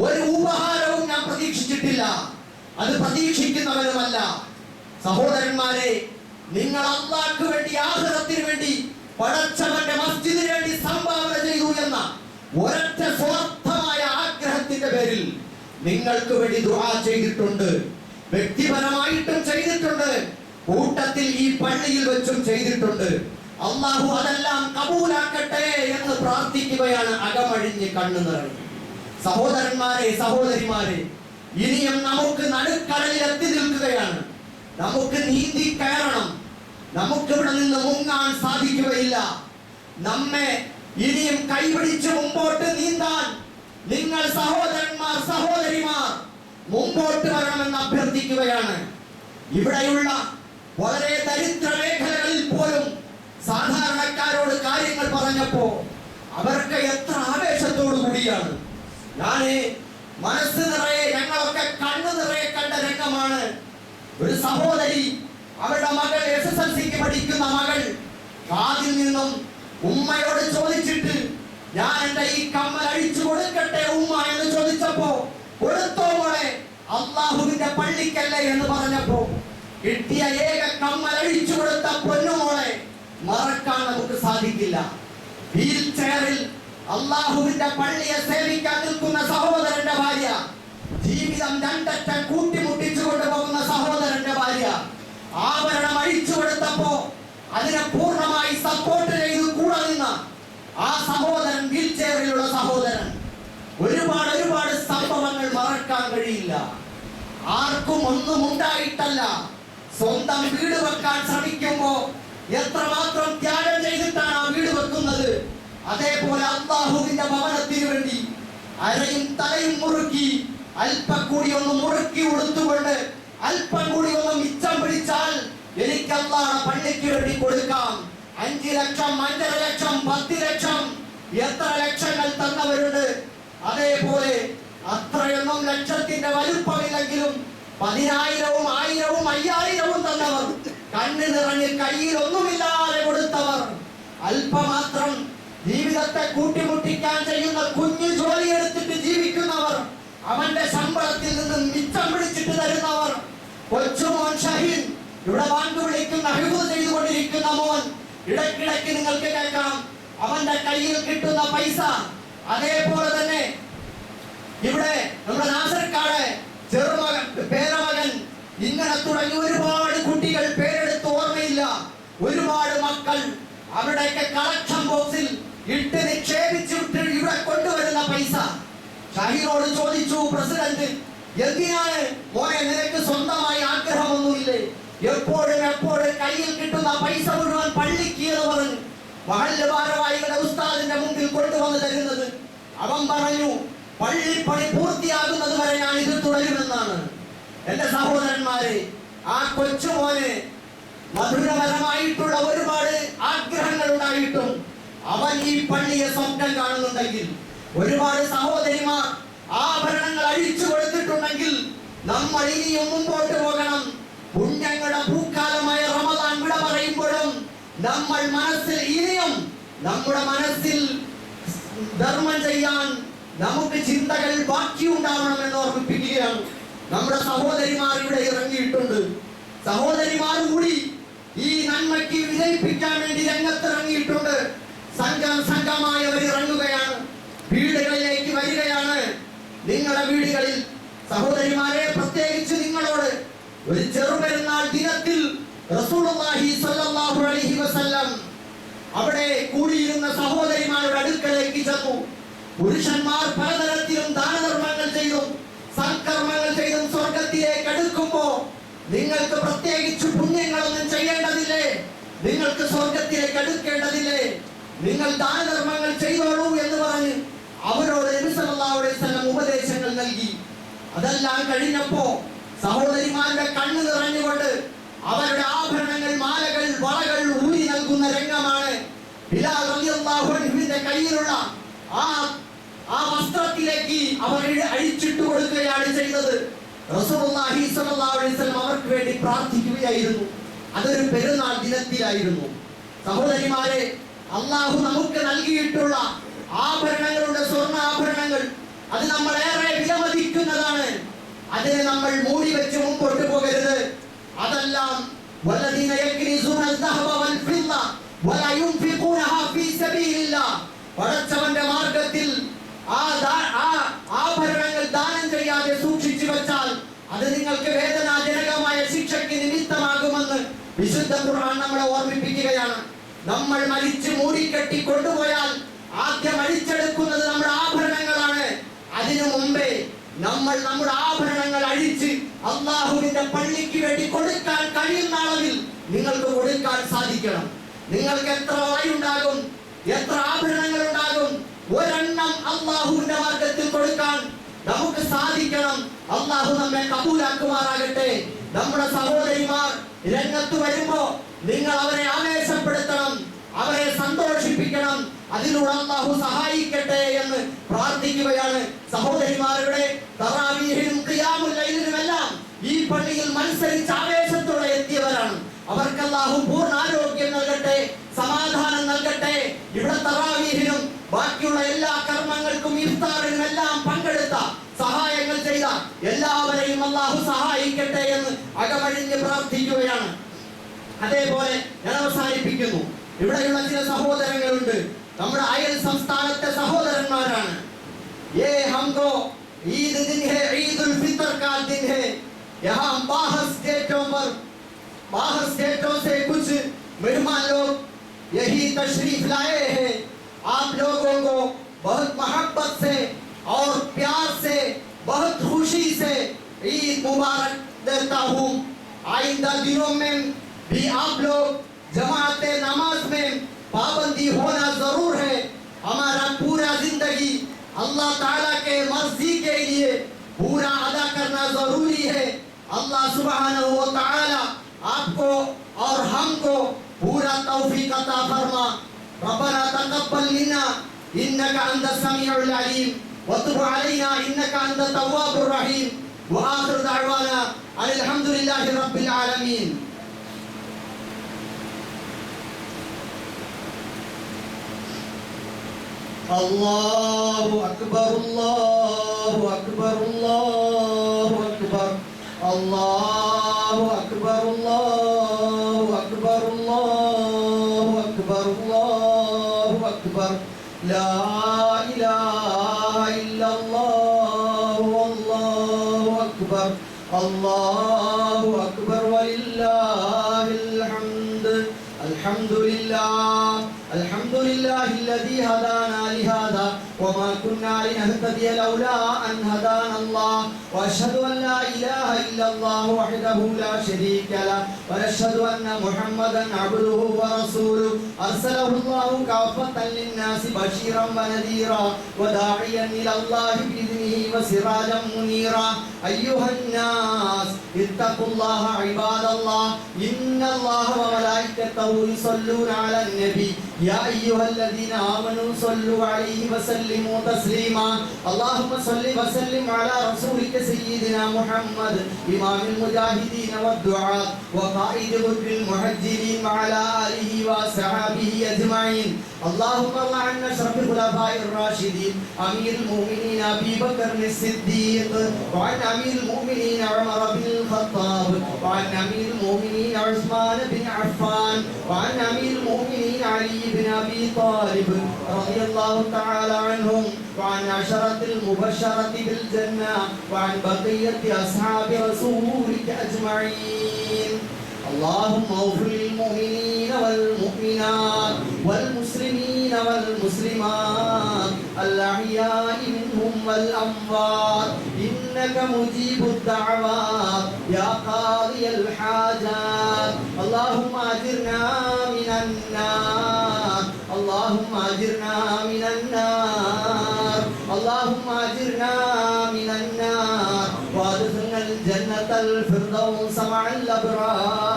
ഒരു ഉപഹാരവും ഞാൻ പ്രതീക്ഷിച്ചിട്ടില്ല. അത് പ്രതീക്ഷിക്കുന്നവരുമല്ല. സഹോദരന്മാരെ, നിങ്ങൾ അല്ലാഹുവിന് വേണ്ടി, ആഖിറത്തിന് വേണ്ടി, പടച്ചവന്റെ മസ്ജിദിന് വേണ്ടി സംഭാവന ചെയ്തു എന്ന ഒരൊറ്റ സ്വാർത്ഥമായ ആഗ്രഹത്തിന്റെ പേരിൽ നിങ്ങൾക്ക് വേണ്ടി ദുആ ചെയ്തിട്ടുണ്ട്. വ്യക്തിപരമായിട്ടും ചെയ്തിട്ടുണ്ട്, കൂട്ടത്തിൽ ഈ പള്ളിയിൽ വെച്ചും ചെയ്തിട്ടുണ്ട്. അല്ലാഹു അതെല്ലാം കബൂലാക്കട്ടെ എന്ന് പ്രാർത്ഥിക്കുകയാണ്, അകമഴിഞ്ഞ് കണ്ണു നിറഞ്ഞ്. സഹോദരന്മാരെ, സഹോദരിമാരെ, ഇനിയും നമുക്ക് നടുക്കടലിൽ എത്തി നിൽക്കുകയാണ്. നമുക്ക് നീന്തി കയറണം. നമുക്കിവിടെ നിന്ന് മുങ്ങാൻ സാധിക്കുകയില്ല. നമ്മെ ഇനിയും കൈപിടിച്ച് മുമ്പോട്ട് നീന്താൻ നിങ്ങൾ സഹോദരന്മാർ, സഹോദരിമാർ മുമ്പോട്ട് വരണമെന്ന് അഭ്യർത്ഥിക്കുകയാണ്. ഇവിടെയുള്ള വളരെ ദരിദ്ര മേഖലകളിൽ പോലും സാധാരണക്കാരോട് കാര്യങ്ങൾ പറഞ്ഞപ്പോ അവർക്ക് എത്ര ആവേശത്തോടു കൂടിയാണ്. ഞാന് മനസ്സ് നിറയെ, ഞങ്ങളൊക്കെ കണ്ണു നിറയെ കണ്ട രംഗമാണ്. ഒരു സഹോദരി, അവരുടെ മകൾ SSLCക്ക് പഠിക്കുന്ന മകൾ കാതിൽ നിന്നും ഉമ്മയോട് ചോദിച്ചിട്ട്, ഞാൻ എന്റെ ഈ കമ്മൽ അഴിച്ചു കൊടുക്കട്ടെ ഉമ്മ എന്ന് ചോദിച്ചപ്പോ, കൊടുത്തോ മോളെ, അല്ലാഹുവിന്റെ പള്ളിക്കല്ലേ എന്ന് പറഞ്ഞപ്പോ കിട്ടിയ ഏക കമ്മൽ അഴിച്ചു കൊടുത്ത പൊന്നുമോളെ മറക്കാൻ നമുക്ക് സാധിക്കില്ല. വീൽ ചെയറിൽ അല്ലാഹുവിന്റെ പള്ളിയെ സേവിക്കാൻ നിൽക്കുന്ന സഹോദരന്റെ ഭാര്യ, ജീവിതം രണ്ടറ്റം കൂട്ടിമുട്ടിച്ചു കൊണ്ടുപോകുന്ന സഹോദരന്റെ ഭാര്യ ആഭരണം അഴിച്ചു കൊടുത്തപ്പോ അതിനെ പൂർണ്ണമായി സപ്പോർട്ട് ചെയ്ത് കൂടെ നിന്ന ആ സഹോദരൻ, വീൽ ചെയറിലുള്ള സഹോദരൻ, ഒരുപാട് സംഭവങ്ങൾ മറക്കാൻ കഴിയില്ല. ആർക്കും ഒന്നും ഉണ്ടായിട്ടല്ല. സ്വന്തം വീട് വെക്കാൻ ശ്രമിക്കുമ്പോ എത്രമാത്രം ത്യാഗം ചെയ്തിട്ടാണ് ആ വീട് വെക്കുന്നത്. അതേപോലെ അല്ലാഹുവിന്റെ ഭവനത്തിന് വേണ്ടി അരയും തലയും മുറുക്കി, അല്പം കൂടി ഒന്ന് മുറുക്കി ഉടുത്തുകൊണ്ട്, അല്പം കൂടി ഒന്ന് മിച്ചം പിടിച്ചാൽ എനിക്ക് അല്ലാഹുവിന്റെ പള്ളിക്ക് പള്ളിക്ക് വേണ്ടി കൊടുക്കാം. 5 ലക്ഷം, 5.5 ലക്ഷം, 10 ലക്ഷം, എത്ര ലക്ഷങ്ങൾ തന്നവരുണ്ട്. അതേപോലെ അത്രയൊന്നും ലക്ഷത്തിന്റെ വലുപ്പമില്ലെങ്കിലും 10,000-ഉം 1,000-ഉം 5,000-ഉം തന്നവർ, കണ്ണ് നിറഞ്ഞ് കയ്യിൽ ഒന്നുമില്ലാതെ കൊടുത്തവർ, അല്പമാത്രം ജീവിതത്തെ കൂട്ടിമുട്ടിക്കാൻ ചെയ്യുന്ന കുഞ്ഞു ജോലി എടുത്തിട്ട് ജീവിക്കുന്നവർ, അവന്റെ ശമ്പളത്തിൽ നിന്നും മിച്ചം പിടിച്ചിട്ട് തരുന്നവർ, കൊച്ചുമോൻ ഷഹീൻ ഇവിടെ ബാങ്ക് വിളിക്കുന്ന ഹിഫ്ള് ചെയ്തുകൊണ്ടിരിക്കുന്ന മോൻ, ഇടയ്ക്കിടയ്ക്ക് നിങ്ങൾക്ക് കേൾക്കാം അവന്റെ കയ്യിൽ കിട്ടുന്ന പൈസ. അതേപോലെ തന്നെ ഇവിടെ നമ്മുടെ നാസർക്കാട് ചെറുമകൻ, പേരമകൻ, ഇങ്ങനെ തുടങ്ങി ഒരുപാട് കുട്ടികൾ, പേരെടുത്ത് ഓർമ്മയില്ല, ഒരുപാട് മക്കൾ അവരുടെയൊക്കെ കളക്ഷൻ ബോക്സിൽ ഇട്ട് നിക്ഷേപിച്ചിട്ട് ഇവിടെ കൊണ്ടുവരുന്ന പൈസ. ഷഹീനോട് ചോദിച്ചു പ്രസിഡന്റ്, എന്തിനാണ് മോനെ, നിനക്ക് സ്വന്തമായി ആഗ്രഹമൊന്നുമില്ലേ? എപ്പോഴും കയ്യിൽ കിട്ടുന്ന പൈസ മുഴുവൻ പള്ളിക്ക് എന്ന് പറഞ്ഞു മഹല്ല് ഭാരവാഹികളുടെ ഉസ്താദിന്റെ മുമ്പിൽ കൊണ്ടുവന്ന് തരുന്നത്. അവൻ പറഞ്ഞു, പള്ളിപ്പണി പൂർത്തിയാകുന്നത് വരെ ഞാൻ ഇത് തുടരുമെന്നാണ്. എന്റെ സഹോദരന്മാരെ, ആ കൊച്ചുമോന് മധുരപരമായിട്ടുള്ള ഒരുപാട് ആഗ്രഹങ്ങൾ ഉണ്ടായിട്ടും അവൻ ഈ പള്ളിയെ സ്വപ്നം കാണുന്നുണ്ടെങ്കിൽ, ഒരുപാട് സഹോദരിമാർ ആഭരണങ്ങൾ അഴിച്ചു കൊടുത്തിട്ടുണ്ടെങ്കിൽ, നമ്മൾ ഇനിയും മുമ്പോട്ട് പോകണം. പുണ്യങ്ങളുടെ പൂക്കാലമായ റമദാൻ വിട പറയുമ്പോഴും നമ്മൾ മനസ്സിൽ ഇനിയും നമ്മുടെ മനസ്സിൽ ധർമ്മം ചെയ്യാൻ നമുക്ക് ചിന്തകൾ ബാക്കിയുണ്ടാവണമെന്ന് ഓർമ്മിപ്പിക്കുകയാണ്. നമ്മുടെ സഹോദരിമാർ ഇവിടെ ഇറങ്ങിയിട്ടുണ്ട്. സഹോദരിമാർ കൂടി ഈ നന്മയ്ക്ക് വിജയിപ്പിക്കാൻ വേണ്ടി രംഗത്തിറങ്ങിയിട്ടുണ്ട്. സംഘമായി അവർ ഇറങ്ങുകയാണ്, വീടുകളിലേക്ക് വരികയാണ്. നിങ്ങളുടെ വീടുകളിൽ സഹോദരിമാരെ, പ്രത്യേകിച്ച് നിങ്ങളോട് ഒരു ചെറുപെരുന്നാൾ ദിനത്തിൽ റസൂലുള്ളാഹി സ്വല്ലല്ലാഹു അലൈഹി വസല്ലം അവിടെ കൂടിയിരുന്ന സഹോദരിമാരുടെ അടുക്കലേക്ക് ചെന്നു. പുരുഷന്മാർ പലതരത്തിലും ദാനധർമ്മങ്ങൾ ചെയ്തും സൽക്കർമ്മങ്ങൾ ചെയ്തും സ്വർഗത്തിലേക്ക് അടുക്കുമ്പോ നിങ്ങൾക്ക് പ്രത്യേകിച്ച് പുണ്യങ്ങളൊന്നും ചെയ്യേണ്ടതില്ലേ? നിങ്ങൾക്ക് സ്വർഗത്തിലേക്ക് അടുക്കേണ്ടതില്ലേ? നിങ്ങൾ ദാനധർമ്മങ്ങൾ ചെയ്തോളൂ എന്ന് പറഞ്ഞ് അവരോട് നബി സല്ലല്ലാഹു അലൈഹി വസല്ലം ഉപദേശങ്ങൾ നൽകി. അതെല്ലാം കഴിഞ്ഞപ്പോ സഹോദരിമാരുടെ കണ്ണ് നിറഞ്ഞുകൊണ്ട് അവരുടെ ആഭരണങ്ങൾ, മാലകൾ, വളകൾ ഊരി നൽകുന്ന രംഗമാണ്. ബിലാൽ റളിയല്ലാഹു അൻഹുവിന്റെ കയ്യിലുള്ള ആ വസ്ത്രത്തിലേക്ക് അവർ അഴിച്ചിട്ട് കൊടുക്കുകയാണ് ചെയ്തത്. റസൂലുള്ളാഹി സ്വല്ലല്ലാഹു അലൈഹി വസല്ലം അവർക്ക് വേണ്ടി പ്രാർത്ഥിക്കുകയായിരുന്നു. അതൊരു പെരുന്നാൾ ദിനത്തിലായിരുന്നു. സഹോദരിമാരെ, അല്ലാഹു നമുക്ക് നൽകിയിട്ടുള്ള ആഭരണങ്ങളുടെ സ്വർണ്ണാഭരണങ്ങൾ, അത് നമ്മൾ ഏറെ വിലമതിക്കുന്നതാണ്. അതിനെ നമ്മൾ മൂടി വെച്ച് മുമ്പോട്ട് പോകരുത്. അതെല്ലാം വല്ലദീന യക്നിസൂന അൽ-ദഹബ വൽ-ഫിദ്ദ വലാ യുൻഫിഖൂനഹാ ഫീ സബീലില്ലാഹ്, പടച്ചവന്റെ മാർഗ്ഗത്തിൽ ആഭരണങ്ങൾ ദാനം ചെയ്യാതെ സൂക്ഷിച്ചു വെച്ചാൽ അത് നിങ്ങൾക്ക് വേദനാജനകമായ ശിക്ഷയ്ക്ക് നിമിത്തമാകുമെന്ന് വിശുദ്ധ ഖുർആൻ നമ്മളെ ഓർമ്മിപ്പിക്കുകയാണ്. നമ്മൾ മരിച്ച് മൂടിക്കെട്ടി കൊണ്ടുപോയാൽ ആദ്യം അഴിച്ചെടുക്കുന്നത് നമ്മുടെ ആഭരണങ്ങളാണ്. അതിനു മുമ്പേ നമ്മൾ നമ്മുടെ ആഭരണങ്ങൾ അഴിച്ച് അല്ലാഹുവിന്റെ പള്ളിക്ക് വേണ്ടി കൊടുക്കാൻ കഴിയുന്ന അളവിൽ നിങ്ങൾക്ക് കൊടുക്കാൻ സാധിക്കണം. നിങ്ങൾക്ക് എത്ര വയുണ്ടാകും, എത്ര ആഭരണങ്ങൾ ഉണ്ടാകും, ഒരെണ്ണം അല്ലാഹുവിന്റെ മാർഗ്ഗത്തിൽ കൊടുക്കാൻ നമുക്ക് സാധിക്കണം. അല്ലാഹു നമ്മെ കബൂലാക്കുമാറാകട്ടെ. നമ്മുടെ സഹോദരിമാർ രംഗത്ത് വരുമ്പോ നിങ്ങൾ അവരെ ആവേശപ്പെടുത്തണം, അവരെ സന്തോഷിപ്പിക്കണം. അതിലൂടെ അല്ലാഹു സഹായിക്കട്ടെ എന്ന് പ്രാർത്ഥിക്കുകയാണ്. സഹോദരിമാരുടെ തറാവീഹിനും ഖിയാമുൽ ലൈലിനുമെല്ലാം ഈ പള്ളിയിൽ മത്സരിച്ച് ആവേശത്തോടെ എത്തിയവരാണ്. അവർക്ക് അല്ലാഹു പൂർണ്ണ ആരോഗ്യം നൽകട്ടെ, സമാധാനം നൽകട്ടെ. ഇവിടെ തറാവീഹിനും ബാക്കിയുള്ള എല്ലാ കർമ്മങ്ങൾക്കും ഇഫ്താറിനും എല്ലാം പങ്കെടുത്ത, സഹായങ്ങൾ ചെയ്ത എല്ലാവരെയും അല്ലാഹു സഹായിക്കട്ടെ എന്ന് അകമഴിഞ്ഞ് പ്രാർത്ഥിക്കുകയാണ്. അതേപോലെ ഞാൻ അവസാനിപ്പിക്കുന്നു. ഇവിടെയുള്ള ചില സഹോദരങ്ങളുണ്ട്, നമ്മുടെ അയൽ സംസ്ഥാനത്തെ സഹോദരന്മാരാണ്. ये हमको ईद दिन है, ईद उल फितर का दिन है. यहाँ बाहर स्टेटों से कुछ मेहमान लोग यही तशरीफ लाए हैं. आप लोगों को बहुत मोहब्बत से और प्यार से, बहुत खुशी से ईद मुबारक देता हूँ. आइंदा दिनों में भी आप लोग जमाते नमाज में पाबंदी होना जरूर है. हमारा पूरा जिंदगी अल्लाह ताला के मर्जी के लिए पूरा अदा करना जरूरी है. अल्लाह सुब्हानहू व तआला आपको और हमको पूरा तौफीक अता फरमा। रब्बना तक़ब्बल मिन्ना इन्नका अंतस समीउल अलीम व तुब अलैना इन्नका अंतत तव्वाबुर रहीम व आखिर दअवाना अल्हम्दुलिल्लाहि रब्बिल आलमीन। अल्लाहु अकबर अल्लाहु अकबर अल्लाहु अकबर अल्लाहु अकबर अल्लाहु अकबर अल्लाहु अकबर अल्लाहु अकबर ला इलाहा इल्लल्लाह अल्लाहु अकबर वलिल्लाहिल हम्द। अल्हम्दुलिल्लाहिल्लज़ी हदाना लिहाज़ा वमा कुन्ना लिनहतदिय लौला अन हदाना अल्लाह व अशहदु अन ला इलाहा इल्लल्लाह वहदहु ला शरीका लह व अशहदु अन्ना मुहम्मदन अब्दुहु व रसूलुहु अरसलहुल्लाहु काफ़तन लिन्नासि बशीरन व नज़ीरा व दाइयन इलल्लाहि बिइज़निहि व सिराजन मुनीरा। अय्युहन नास इत्तक़ुल्लाह इबादल्लाह इन्नल्लाह व मलाइकतहु युसल्लूना अलन नबी या अय्युहल्लज़ीना आमनू सल्लु अलैहि व सल्लिमू तस्लीमा। अल्लाहुम्मा सल्लि व सल्लिम अला रसूलिका सय्यिदिना मुहम्मद इमामिल मुजाहिदीन वद्दुआत व क़ाइदिल मुहज्जिरीन व अला आलिहि व अस्हाबिहि अजमईन। अल्लाहुम्मा अन अशरफिल खुलफाइर राशिदीन अमीरुल मुमिनीन अबी बकर सिद्दीक़ व अन अमीरुल मुमिनीन उमर बिन ख़त्ताब व अन अमीरुल मुमिनीन उस्मान बिन अफ़्फ़ान व अन अमीरुल मुमिनीन अली बिन अबी तालिब रज़ियल्लाहु तआला अन्हुम व अन अशरतिल मुबश्शरति बिल जन्नह व अन बक़ियति अस्हाबि रसूलिका अजमईन। اللهم اغفر للمؤمنين والمؤمنات والمسلمين والمسلمات الأحياء منهم والأموات إنك مجيب الدعوات يا قاضي الحاجات اللهم أجرنا من النار اللهم أجرنا من النار اللهم أجرنا من النار وادخلنا الجنة الفردوس مع الأبرار.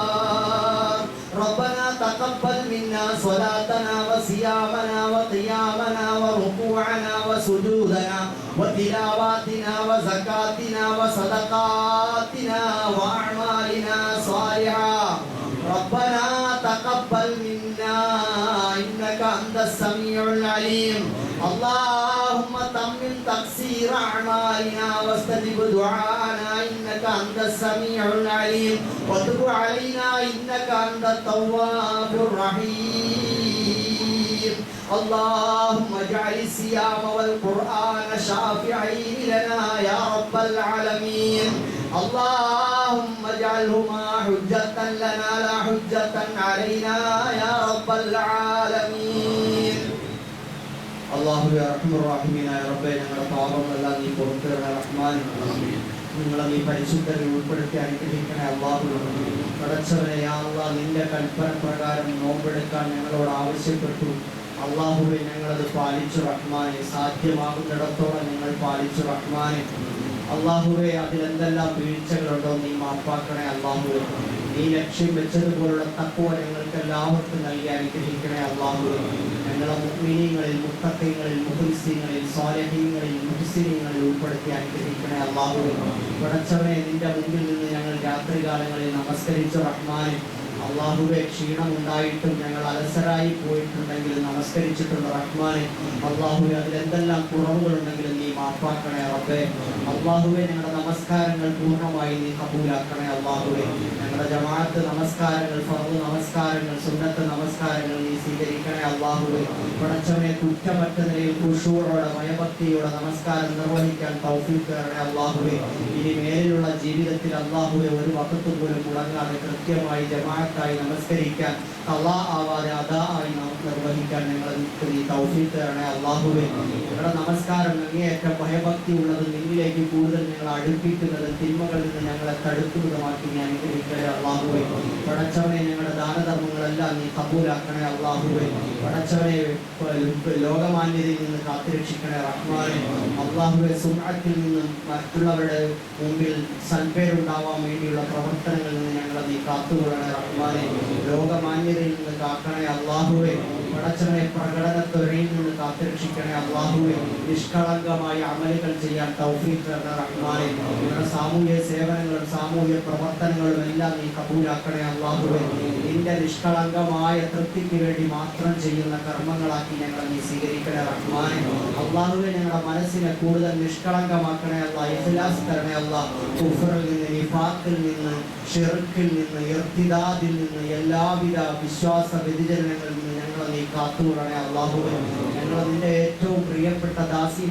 ربنا تقبل منا صلاتنا وصيامنا وقيامنا وركوعنا وسجودنا وتلاواتنا وزكاتنا وصدقاتنا وأعمالنا صالحا. ربنا تقبل منا إنك أنت السميع العليم. اللهم تمم تقصير أعمالنا واستجب دعاءنا إنك أنت السميع العليم وتب علينا إنك أنت التواب الرحيم. اللهم اجعل الصيام والقرآن شافعين لنا يا رب العالمين. اللهم اجعلهما حجة لنا لا حجة علينا يا رب العالمين. الله يا أرحم الراحمين يا رب ഞങ്ങളുടെ പാപങ്ങളെല്ലാം നീ പൊറുത്തരുളണേ റഹ്മാനേ. നിങ്ങളെ നീ പരിശുദ്ധരിൽ ഉൾപ്പെടുത്തി അനുഗ്രഹിക്കണേ അല്ലാഹു. പടച്ചവനെ യാ അല്ലാഹ് നിന്റെ കൽപ്പന പ്രകാരം നോമ്പെടുക്കാൻ ഞങ്ങളോട് ആവശ്യപ്പെട്ടു. അല്ലാഹുവേ ഞങ്ങളത് പാലിച്ചു റഹ്മാനെ. സാധ്യമാകുന്നിടത്തോളം ഞങ്ങൾ പാലിച്ചു റഹ്മാനെ. അല്ലാഹുവേ അതിലെന്തെല്ലാം വീഴ്ചകളുണ്ടോ നീ മാപ്പാക്കണേ അല്ലാഹുവേ. നീ ലക്ഷ്യം വെച്ചതുപോലുള്ള തഖ്വ ഞങ്ങൾക്ക് എല്ലാവർക്കും നൽകി അനുഗ്രഹിക്കണേ അല്ലാഹുവേ. ഞങ്ങളെ മുഅ്മിനീങ്ങളിൽ മുത്തഖീങ്ങളിൽ മുഖ്ലിസീങ്ങളിൽ സ്വാലിഹീങ്ങളിൽ മുഹ്സിനീങ്ങളിൽ ഉൾപ്പെടുത്തി അനുഗ്രഹിക്കണേ അല്ലാഹുവേ. പടച്ചവനെ നിന്റെ മുമ്പിൽ നിന്ന് ഞങ്ങൾ രാത്രികാലങ്ങളിൽ നമസ്കരിച്ചു റഹ്മാനെ. അല്ലാഹുവേ ക്ഷീണമുണ്ടായിട്ടും ഞങ്ങൾ അലസരായി പോയിട്ടുണ്ടെങ്കിൽ നമസ്കരിച്ചിട്ടുണ്ട് റഹ്മാനെ. അല്ലാഹുവേ അതിലെന്തെല്ലാം കുറവുകളുണ്ടെങ്കിലും നീ മാപ്പാക്കണേ റബ്ബേ. അല്ലാഹുവേ ഞങ്ങളുടെ നമസ്കാരങ്ങൾ പൂർണ്ണമായി നീ കബൂലാക്കണേ അല്ലാഹുവേ. ഞങ്ങളുടെ ജമാഅത്ത് നമസ്കാരങ്ങൾ ഫർദ് നമസ്കാരങ്ങൾ സുന്നത്ത് നമസ്കാരങ്ങൾ നീ സ്വീകരിക്കണേ അല്ലാഹുവേ. പടച്ചവനെ കുറ്റമറ്റ നിലയിൽ ഖുശൂഅോടെ ഭയഭക്തിയോടെ നമസ്കാരം നിർവഹിക്കാൻ തൗഫീഖ് തരണേ അല്ലാഹുവേ. ഇനി മേലുള്ള ജീവിതത്തിൽ അല്ലാഹുവേ ഒരു വഖത്ത് പോലും മുടങ്ങാതെ കൃത്യമായി ജമാഅത്തായി നമസ്കരിക്കാൻ ഖളാ ആവാതെ അദാ ആയി നിർവഹിക്കാൻ ഞങ്ങൾക്ക് നീ തൗഫീഖ് തരണേ അല്ലാഹുവേ. ഞങ്ങളുടെ നമസ്കാരം അങ്ങേയറ്റം ഭയഭക്തി ഉള്ളത് നിന്നിലേക്ക് കൂടുതൽ ഞങ്ങളെ അടുപ്പിക്കുന്നത് തിന്മകളിൽ നിന്ന് ഞങ്ങളെ തടുക്കുന്നതുമാക്കി നീ അനുഗ്രഹിക്കണേ അല്ലാഹുവേ. പടച്ചവനെ ഞങ്ങളുടെ ദാനധർമ്മങ്ങളെല്ലാം നീ കബൂലാക്കണേ അല്ലാഹുവേ. പടച്ചവനെ ലോകമാന്യതയിൽ നിന്ന് കാത്തുരക്ഷിക്കണേ റഹ്മാനെ. അല്ലാഹുവേ സുംഅത്തിൽ നിന്നും മറ്റുള്ളവരുടെ മുമ്പിൽ സൽപ്പേരുണ്ടാവാൻ വേണ്ടിയുള്ള പ്രവർത്തനങ്ങളിൽ നിന്ന് ഞങ്ങളെ നീ കാത്തുകൊള്ളണേ റഹ്മാനെ. ലോകമാന്യതയിൽ നിന്ന് കാക്കണേ അല്ലാഹുവേ. പടച്ചവനെ പ്രകടനത്തൊരയിൽ നിന്ന് കാത്തുരക്ഷിക്കണേ അല്ലാഹുവേ. നിഷ്കളങ്കമായ അമലുകൾ ചെയ്യാൻ തൗഫീഖ് തരണേ റഹ്മാനേ. ഞങ്ങളുടെ സാമൂഹ്യ സേവനങ്ങളും സാമൂഹ്യ പ്രവർത്തനങ്ങളും എല്ലാം നീ കബൂലാക്കണേ അല്ലാഹുവേ. നിന്റെ നിഷ്കളങ്കമായ തൃപ്തിക്ക് വേണ്ടി മാത്രം ചെയ്യുന്ന കർമ്മങ്ങളാക്കി ഞങ്ങൾ നീ സ്വീകരിക്കണേ റഹ്മാനേ. അല്ലാഹുവേ, ഞങ്ങളുടെ മനസ്സിനെ കൂടുതൽ നിഷ്കളങ്കമാക്കണേ അല്ലാഹ്. ഇഖ്ലാസ് തരണേ അല്ലാഹ്. കുഫറിൽ നിന്ന്, നിഫാഖിൽ നിന്ന്, ഷിർക്കിൽ നിന്ന്, ഇർതിദാദിൽ നിന്ന്, എല്ലാവിധ വിശ്വാസ വ്യതിചലനങ്ങളിൽ നിന്ന് ഞങ്ങളെ നീ കാത്തുകൊള്ളണേ അല്ലാഹുവേ. ഞങ്ങൾ നിന്റെ ഏറ്റവും പ്രിയപ്പെട്ട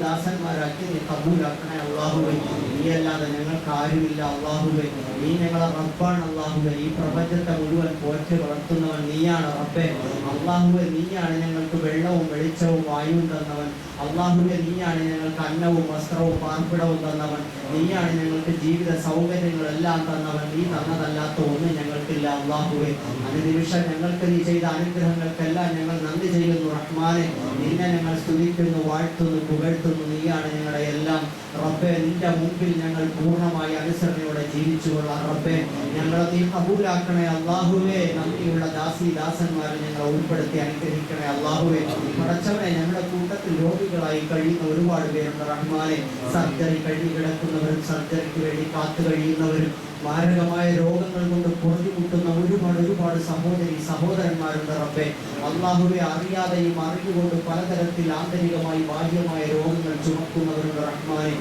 ദാസന്മാരാക്കി നീ കബൂലാക്കണേ അല്ലാഹുവേ. നീയല്ലാതെ ഞങ്ങൾക്ക് ആരുമില്ല അല്ലാഹുവേ. നീ ഞങ്ങളെ റബ്ബാണ് അല്ലാഹുവേ. ഈ പ്രപഞ്ചത്തെ മുഴുവൻ പോറ്റി വളർത്തുന്നവൻ നീയാണ് റബ്ബേ. അല്ലാഹുവേ, നീയാണ് ഞങ്ങൾക്ക് വെള്ളവും വെളിച്ചവും വായുവും തന്നവൻ. അല്ലാഹുവേ, നീയാണ് ഞങ്ങൾക്ക് അന്നവും വസ്ത്രവും പാർപ്പിടവും തന്നവൻ. നീയാണ് ഞങ്ങൾക്ക് ജീവിത സൗകര്യങ്ങളെല്ലാം തന്നവൻ. നീ തന്നതല്ലാത്ത ഒന്നും ഞങ്ങൾക്കില്ല അല്ലാഹുവേ. അനുനിമിഷം ഞങ്ങൾക്ക് നീ ചെയ്ത അനുഗ്രഹങ്ങൾക്കെല്ലാം ഞങ്ങൾ നന്ദി ചെയ്യുന്നു റഹ്മാനെ. നിന്നെ ഞങ്ങൾ സ്തുതിക്കുന്നു, വാഴ്ത്തുന്നു, പുകഴ്ത്തുന്നു. നീയാണ് ഞങ്ങളുടെ എല്ലാം റബ്ബേ. നിന്റെ മുമ്പിൽ ഞങ്ങൾ പൂർണ്ണമായി അനുസരണയോടെ ജീവിച്ചു കൊള്ളാം റബ്ബേ. ഞങ്ങളെ നീ കബൂലാക്കണേ അല്ലാഹുവേ. നന്ദിയുള്ള ദാസന്മാരെ ഞങ്ങൾ ഉൾപ്പെടുത്തി അനുഗ്രഹിക്കണേ അല്ലാഹുവേ. പടച്ചവനെ, ഞങ്ങളുടെ കൂട്ടത്തിൽ രോഗികളായി കഴിയുന്ന ഒരുപാട് പേരുണ്ട് റഹ്മാനെ. സർജറി കഴിഞ്ഞ് കിടക്കുന്നവരും സർജറിക്ക് വേണ്ടി കാത്തു കഴിയുന്നവരും മാരകമായ രോഗങ്ങൾ കൊണ്ട് പൊറുതിമുട്ടുന്ന ഒരുപാട് സഹോദരന്മാരുണ്ട് റബ്ബേ. അല്ലാഹുവേ, അറിയാതെയും അറിഞ്ഞുകൊണ്ട് പലതരത്തിൽ ആന്തരികമായി ബാഹ്യമായ രോഗങ്ങൾ ചുമക്കുന്നവരുണ്ട് റഹ്മാനെ.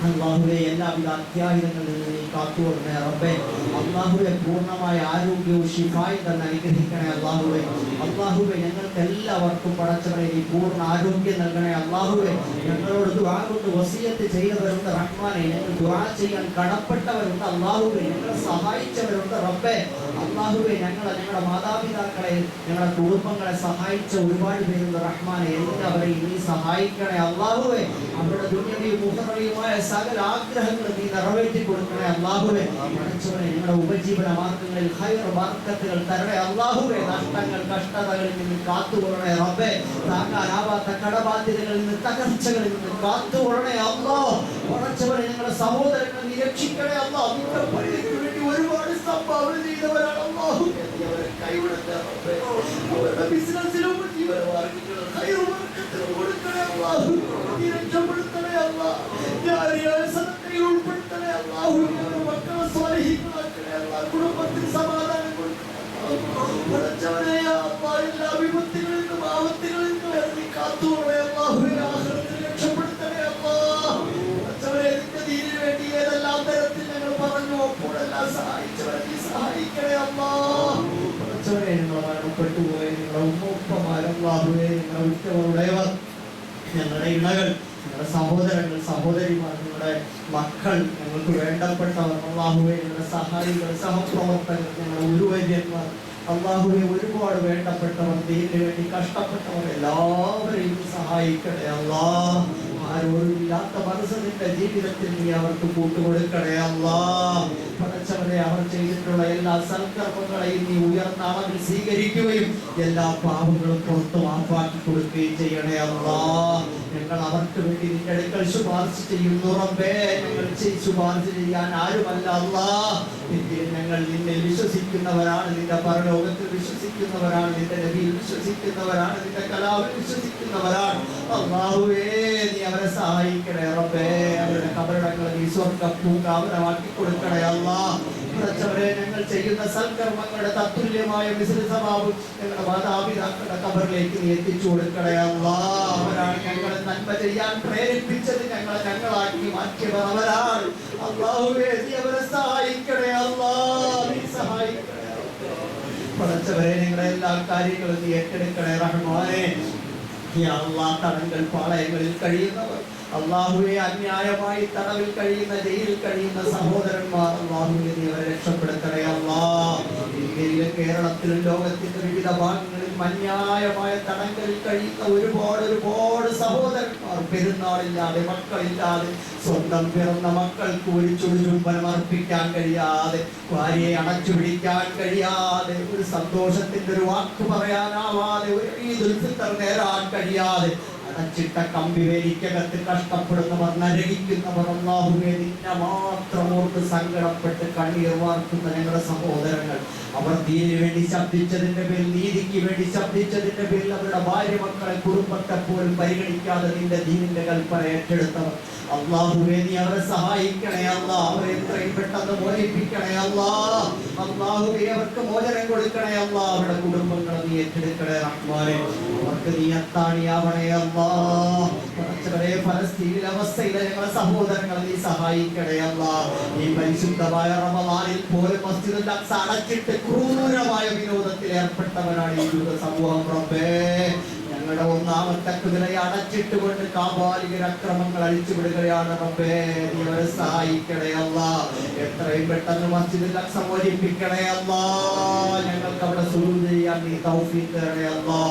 അല്ലാഹുവേ, എല്ലാവിധ അത്യാഹിതങ്ങളിൽ നിന്ന് നീ കാത്തുകൊള്ളണേ റബ്ബേ. അല്ലാഹുവേ, പൂർണ്ണമായ ആരോഗ്യവും ശിഫായും തന്നെ അനുഗ്രഹിക്കണേ അല്ലാഹുവേ. അല്ലാഹുവേ, ഞങ്ങൾക്ക് എല്ലാവർക്കും പടച്ചവനെ നീ പൂർണ്ണ ആരോഗ്യം നൽകണേ അല്ലാഹുവേ. ഞങ്ങളോട് ദുആ കൊണ്ട് വസിയത്ത് ചെയ്തവരുണ്ട് റഹ്മാനെ. ഞങ്ങൾ ദുആ ചെയ്യാൻ കടപ്പെട്ടവരുണ്ട് അല്ലാഹുവേ. ഞങ്ങളെ സഹായിച്ചവരുണ്ട് റബ്ബേ. അല്ലാഹുവേ, ഞങ്ങളുടെ മാതാപിതാക്കളെ, ഞങ്ങളുടെ കുടുംബങ്ങളെ സഹായിച്ച ഒരുപാട് പേരുണ്ട് റഹ്മാനെ. എല്ലാവരെയും നീ സഹായിക്കണേ അല്ലാഹുവേ. അവരുടെ ദുനിയവിയും മുഖറയുമായ സകല ആഗ്രഹങ്ങളും നീ നിറവേറ്റി കൊടുക്കണേ അല്ലാഹുവേ. പടച്ചവനെ, ഞങ്ങളുടെ ഉപജീവന മാർഗങ്ങളിൽ ഖൈർ ബർക്കത്തുകൾ തരണേ അല്ലാഹുവേ. നഷ്ടങ്ങൾ കഷ്ടതകളിൽ നിന്ന് കാത്തുകൊള്ളണേ റബ്ബേ. താങ്ങാനാവാത്ത കടബാധ്യതകളിൽ നിന്ന്, തകർച്ചകളിൽ നിന്ന് കാത്തുകൊള്ളണേ അല്ലാഹ്. പടച്ചവനെ, ഞങ്ങളുടെ സഹോദരങ്ങൾ നീ രക്ഷിക്കണേ അല്ലാഹ്. നിന്റെ പള്ളിക്ക് വേണ്ടി ഒരുപാട് സംഭാവന ചെയ്തവരാണ് അല്ലാഹുവേ. നീ അവരെ കൈവിടല്ലേ റബ്ബേ. അവരുടെ ബിസിനസ്സിലും ജീവനമാർഗങ്ങളും ഖൈർ ബർക്കത്തുകൾ കൊടുക്കണേ അല്ലാഹ്. നീ രക്ഷപ്പെടുത്തണേ അല്ലാഹ്. ഉൾപ്പെടുത്തണേ അല്ലാഹുവേ. മക്കളെ സ്വാലിഹീങ്ങളാക്കണേ അല്ലാഹ്. കുടുംബത്തിൽ സമാധാനം കൊടുക്കണേ പടച്ചവനെ. എല്ലാ വിപത്തുകളിൽ നിന്നും ആപത്തുകളിൽ നിന്നും നീ കാത്തുകൊള്ളണേ അല്ലാഹുവേ. ആഖിറത്തിൽ രക്ഷപ്പെടുത്തണേ അല്ലാഹ്. പടച്ചവനെ, നിന്റെ ദീനിനു വേണ്ടി ഏതെല്ലാം തരത്തിൽ ഞങ്ങൾ പറഞ്ഞു അപ്പോഴെല്ലാം സഹായിച്ചവരെ നീ സഹായിക്കണേ അല്ലാഹ്. പടച്ചവനെ, ഞങ്ങൾ മരണപ്പെട്ടു പോയ നിങ്ങളുടെ ഉമ്മമാരല്ലാഹുവേ, നിങ്ങളുടെ ഉറ്റവരുടേവർ, ഞങ്ങളുടെ ഇണകൾ, ഞങ്ങളുടെ സഹോദരങ്ങൾ, സഹോദരിമാർ, ഞങ്ങളുടെ മക്കൾ, ഞങ്ങൾക്ക് വേണ്ടപ്പെട്ടവർ അല്ലാഹുവേ, ഞങ്ങളുടെ സഹായികൾ, സഹപ്രവർത്തകർ, ഞങ്ങളുടെ ഗുരുവര്യന്മാർ അല്ലാഹുവേ, ഒരുപാട് വേണ്ടപ്പെട്ടവർ, ദീനിനു വേണ്ടി കഷ്ടപ്പെട്ടവർ എല്ലാവരെയും സഹായിക്കണേ അല്ലാഹ്. ആരോരുമില്ലാത്ത മനസ്സിന്റെ ജീവിതത്തിൽ നീ അവർക്ക് കൂട്ടുകൊടുക്കണേ അല്ലാഹ്. പടച്ചവനെ, അവർ ചെയ്തിട്ടുള്ള എല്ലാ സൽക്കർമ്മങ്ങളെയും നീ ഉയർന്ന അളവിൽ സ്വീകരിക്കുകയും എല്ലാ പാപങ്ങളും പുറത്തു മാപ്പാക്കി കൊടുക്കുകയും ചെയ്യണേ അല്ലാഹ്. ഞങ്ങൾ അവർക്ക് വേണ്ടി നിന്റെ അടുക്കൽ ശുപാർശ ചെയ്യുന്നു റബ്ബേ. ഞങ്ങൾ ശുപാർശ ചെയ്യാൻ ആരുമല്ല അല്ലാഹ്. ഞങ്ങൾ നിന്നെ വിശ്വസിക്കുന്നവരാണ്, നിന്റെ പരലോകത്തിൽ വിശ്വസിക്കുന്നവരാണ്, നിന്റെ നബിയിൽ വിശ്വസിക്കുന്നവരാണ്, നിന്റെ കലാമിൽ വിശ്വസിക്കുന്നവരാണ് അല്ലാഹുവേ. നീ അവരെ സഹായിക്കണേ റബ്ബേ. അവരുടെ കബറിടങ്ങളെ നീ സ്വർഗ്ഗ പൂങ്കാവനമാക്കി കൊടുക്കണേ അല്ലാഹ്. പടച്ചവനെ, ഞങ്ങൾ ചെയ്യുന്ന സൽക്കർമ്മങ്ങളുടെ തത്തുല്യമായ മിസ്ലിസമാവ് ഞങ്ങളുടെ മാതാപിതാക്കളുടെ കബറിലേക്ക് നീ എത്തിച്ചു കൊടുക്കണേ അല്ലാഹ്. അവരാണ് ഞങ്ങളെ നന്മ ചെയ്യാൻ പ്രേരിപ്പിച്ചത്. ഞങ്ങളാക്കി മാറ്റിയവർ അവരാണ് അല്ലാഹുവേ. നീ അവരെ സഹായിക്കണേ അല്ലാഹ്. നീ സഹായിക്കണേ പടച്ചവരെ. ഞങ്ങളുടെ എല്ലാ കാര്യങ്ങളും നീ ഏറ്റെടുക്കണേ റഹ്മാനേ. യാ അല്ലാഹ്, തടങ്കൽ പാളയങ്ങളിൽ കഴിയുന്നവർ അല്ലാഹുവേ, അന്യായമായി തടവിൽ കഴിയുന്ന, ജയിലിൽ കഴിയുന്ന സഹോദരന്മാർ അല്ലാഹുവേ, നീ അവരെ രക്ഷപ്പെടുത്തണേ അല്ലാഹ്. ഇന്ത്യയിലും കേരളത്തിലും ലോകത്തിന്റെ വിവിധ ഭാഗങ്ങളിൽ അന്യായമായ തടങ്കലിൽ കഴിയുന്ന ഒരുപാട് സഹോദരന്മാർ, പെരുന്നാളില്ലാതെ, മക്കളില്ലാതെ, സ്വന്തം പിറന്ന മക്കൾക്ക് ഒരു ചുടുചുംബനം അർപ്പിക്കാൻ കഴിയാതെ, ഭാര്യയെ അണച്ചു പിടിക്കാൻ കഴിയാതെ, ഒരു സന്തോഷത്തിന്റെ ഒരു വാക്ക് പറയാനാവാതെ, ഒരു ഈദുൽ ഫിത്തർ നേരാൻ കഴിയാതെ അടച്ചിട്ട കമ്പി വേലിക്കകത്ത് കഷ്ടപ്പെടുന്നവർ, നരകിക്കുന്നവർ, അല്ലാഹുവേ നിന്നെ മാത്രം ഓർത്ത് സങ്കടപ്പെട്ട് കണ്ണീർ വാർക്കുന്ന ഞങ്ങളുടെ സഹോദരങ്ങൾ, അവർ ദീനിന് വേണ്ടി ശബ്ദിച്ചതിന്റെ പേരിൽ, നീതിക്ക് വേണ്ടി ശബ്ദിച്ചതിന്റെ പേരിൽ അവരുടെ ഭാര്യ മക്കളെ കുടുംബത്തെ പോലും പരിഗണിക്കാതെ നിന്റെ ദീനിന്റെ കൽപ്പന ഏറ്റെടുത്തവർ, അല്ലാഹുവേ നീ അവരെ സഹായിക്കണേ അല്ലാ. അവരെ എത്രയും പെട്ടെന്ന് മോചിപ്പിക്കണേ അല്ലാ. അല്ലാഹുവേ അവർക്ക് മോചനം കൊടുക്കണേ അല്ലാ. അവരുടെ കുടുംബങ്ങളെ നീ ഏറ്റെടുക്കണേ റഹ്മാനേ. അവർക്ക് നീ അത്താണിയാവണേ അല്ലാ. പടച്ചവനെ ഫലസ്തീനിലെ അവസ്ഥയിലെ ഞങ്ങളുടെ സഹോദരങ്ങളെ നീ സഹായിക്കണേ അല്ലാ. ഈ പരിശുദ്ധമായ റമളാനിൽ പോലും മസ്ജിദുൽ അഖ്സ അടച്ചിട്ട് ക്രൂരമായ വിനോദത്തിൽ ഏർപ്പെട്ടവരാണ് ഈ യൂത സമൂഹം. റബ്ബേ ഞങ്ങളുടെ ഒന്നാമത്തെ കുതിരയെ അടച്ചിട്ടുകൊണ്ട് കാബാലികർ അക്രമങ്ങൾ അഴിച്ചുവിടുകയാണ് റബ്ബേ. നീ അവരെ സഹായിക്കണേ അല്ലാ. എത്രയും പെട്ടെന്ന് മസ്ജിദുൽ അഖ്സ മോചിപ്പിക്കണേ അല്ലാ. ഞങ്ങൾക്ക് അവിടെ സുജൂദ് ചെയ്യാൻ നീ തൗഫീഖ് തരണേ അല്ലാ.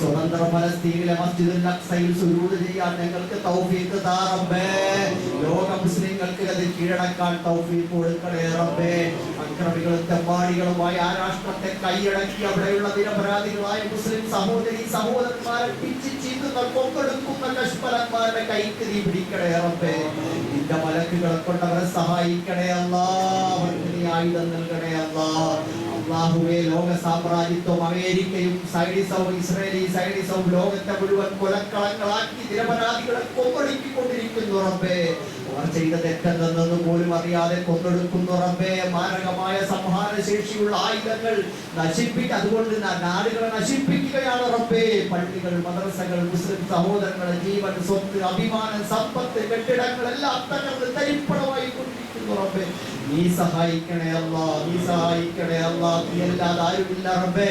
സ്വതന്ത്ര ഫലസ്തീനിലെ മസ്ജിദുൽ അഖ്സയിൽ സുജൂദ് ചെയ്യാൻ ഞങ്ങൾക്ക് തൗഫീഖ് താ റബ്ബേ. ലോക മുസ്ലിങ്ങൾക്ക് അത് കീഴടക്കാൻ തൗഫീഖ് കൊടുക്കണേ റബ്ബേ. അക്രമികളും തെമ്മാടികളുമായ ആ രാഷ്ട്രത്തെ കൈയടക്കി അവിടെയുള്ള നിരപരാധികളായ മുസ്ലിം സഹോദരി സഹോദരന്മാരെ പിച്ച് ചീന്തുന്ന കൊമ്പെടുക്കുന്ന കഷ്പലന്മാരുടെ കൈക്ക് നീ പിടിക്കണേ റബ്ബേ. നിന്റെ മലക്കുകളെ കൊണ്ടവരെ സഹായിക്കണേ അല്ലാ. അവർക്ക് നീ ആയുധം നൽകണേ അല്ലാ. അല്ലാഹുവേ ലോക സാമ്രാജ്യത്വം അമേരിക്കയും സൈനിസവും ഇസ്രായേലി സൈനിസവും ലോകത്തെ മുഴുവൻ കൊലക്കളങ്ങളാക്കി നിരപരാധികളെ കൊന്നൊടുക്കിക്കൊണ്ടിരിക്കുന്നു റബ്ബേ. അവർ ചെയ്ത തെറ്റെന്തെന്ന് പോലും അറിയാതെ കൊന്നൊടുക്കുന്നു റബ്ബേ. മാരകമായ സംഹാര ശേഷിയുള്ള ആയുധങ്ങൾ അതുകൊണ്ട് നാടുകളെ നശിപ്പിക്കുകയാണ് റബ്ബേ. പള്ളികൾ, മദ്രസകൾ, മുസ്ലിം സഹോദരങ്ങളുടെ ജീവൻ, സ്വത്ത്, അഭിമാനം, സമ്പത്ത്, കെട്ടിടങ്ങൾ എല്ലാം തകർന്ന് തരിപ്പണമായി കൊണ്ടിരിക്കുന്നു റബ്ബേ. നീ സഹായിക്കണേ അല്ലാ. നീ സഹായിക്കണേ അല്ലാ. നീ അല്ലാതെ ആരുമില്ല റബ്ബേ.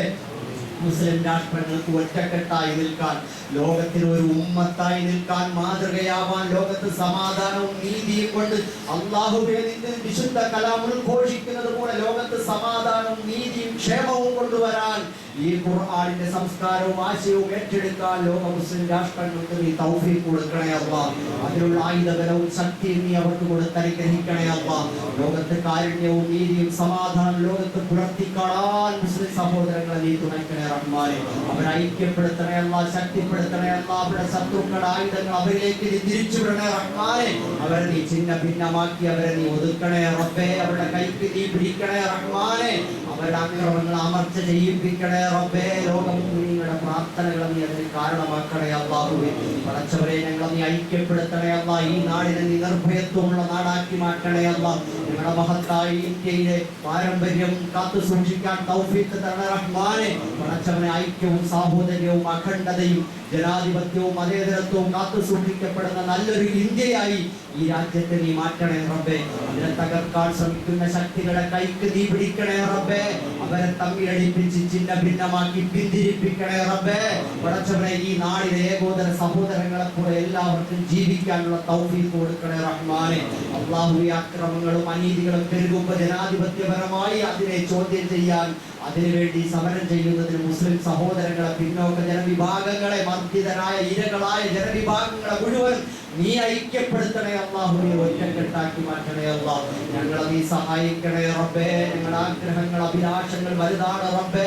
മുസ്ലിം രാഷ്ട്രങ്ങൾക്ക് ഒറ്റക്കെട്ടായി നിൽക്കാൻ, ലോകത്തിന് ഒരു ഉമ്മത്തായി നിൽക്കാൻ, മാതൃകയാവാൻ, ലോകത്ത് സമാധാനവും നീതിയും കൊണ്ട് അല്ലാഹുവേ നിന്റെ വിശുദ്ധ കലാം ഉദ്ഘോഷിക്കുന്നത് പോലെ ലോകത്ത് സമാധാനവും നീതിയും ക്ഷേമവും കൊണ്ടുവരാൻ, ഈ ഖുർആനിന്റെ സംസ്കാരവും ആശയവും ഏറ്റെടുക്കാൻ ലോക മുസ്ലിം രാഷ്ട്രങ്ങൾക്ക് നീ തൗഫീഖ് കൊടുക്കണേ അല്ലാ. അതിനുള്ള ആയുധബലവും ശക്തിയും നീ അവർക്ക് കൊടുത്ത് അനുഗ്രഹിക്കണേ അല്ലാ. ലോകത്ത് കാരുണ്യവും നീതിയും സമാധാനം ലോകത്ത് പുലർത്തിക്കാണാൻ മുസ്ലിം സഹോദരങ്ങളെ നീ തുണയ്ക്കണേ റഹ്മാനെ. അവരെ ഐക്യപ്പെടുത്തണേ അല്ലാ, ശക്തിപ്പെടുത്തണേ അല്ലാ. അവരുടെ ശത്രുക്കളുടെ ആയുധങ്ങൾ അവരിലേക്ക് നീ തിരിച്ചുവിടണേ റഹ്മാനെ. അവരെ നീ ചിന്ന ഭിന്നമാക്കി അവരെ നീ ഒതുക്കണേ റബ്ബേ. അവരുടെ കൈക്ക് നീ പിടിക്കണേ റഹ്മാനെ. അവരുടെ ആക്രമണങ്ങൾ അമർച്ച ചെയ്യിപ്പിക്കണേ റബ്ബേ. ലോകമുസ്ലിങ്ങളുടെ പ്രാർത്ഥനകളെ നീ അതിന് കാരണമാക്കണേ അല്ലാഹുവേ. പടച്ചവരെ ഞങ്ങളെ നീ ഐക്യപ്പെടുത്തണേ അല്ലാ. ഈ നാടിനെ നീ നിർഭയത്വമുള്ള നാടാക്കി മാറ്റണേ അല്ലാ. ഞങ്ങളുടെ മഹത്തായ ഇന്ത്യയിലെ പാരമ്പര്യം കാത്തു സൂക്ഷിക്കാൻ തൗഫീഖ് തരണേ റഹ്മാനെ. പടച്ചവനെ ഐക്യവും സാഹോദര്യവും അഖണ്ഡതയും ജനാധിപത്യവും മതേതരത്വവും കാത്തു സൂക്ഷിക്കപ്പെടുന്ന നല്ലൊരു ഇന്ത്യയായി ഈ രാജ്യത്തെ നീ മാറ്റണേ റബ്ബേ. അതിനെ തകർക്കാൻ ശ്രമിക്കുന്ന ശക്തികളെ കൈക്ക് നീ പിടിക്കണേ റബ്ബേ. അവരെ തമ്മിലടിപ്പിച്ച് ചിന്ന ഭിന്നമാക്കി പിന്തിരിപ്പിക്കണേ റബ്ബേ. പടച്ചവനെ ഈ നാടിലെ ഏകോദര സഹോദരങ്ങളെ പോലെ എല്ലാവർക്കും ജീവിക്കാനുള്ള തൗഫീഖ് കൊടുക്കണേ റഹ്മാനെ. അല്ലാഹുവേ അക്രമങ്ങളും അനീതികളും പെരുകുമ്പോൾ ജനാധിപത്യപരമായി അതിനെ ചോദ്യം ചെയ്യാൻ, അതിനുവേണ്ടി സമരം ചെയ്യുന്നതിന് മുസ്ലിം സഹോദരങ്ങളെ, പിന്നോക്ക ജനവിഭാഗങ്ങളെ, മർദ്ദിതരായ ഇരകളായ ജനവിഭാഗങ്ങളെ മുഴുവൻ നീ ഐക്യപ്പെടുത്തണേ അല്ലാഹുവേ. ഒറ്റക്കെട്ടാക്കി മാറ്റണേ അല്ലാ. ഞങ്ങളെ നീ സഹായിക്കണേ റബ്ബേ. ഞങ്ങളുടെ ആഗ്രഹങ്ങൾ, അഭിലാഷങ്ങൾ വലുതാണ് റബ്ബേ.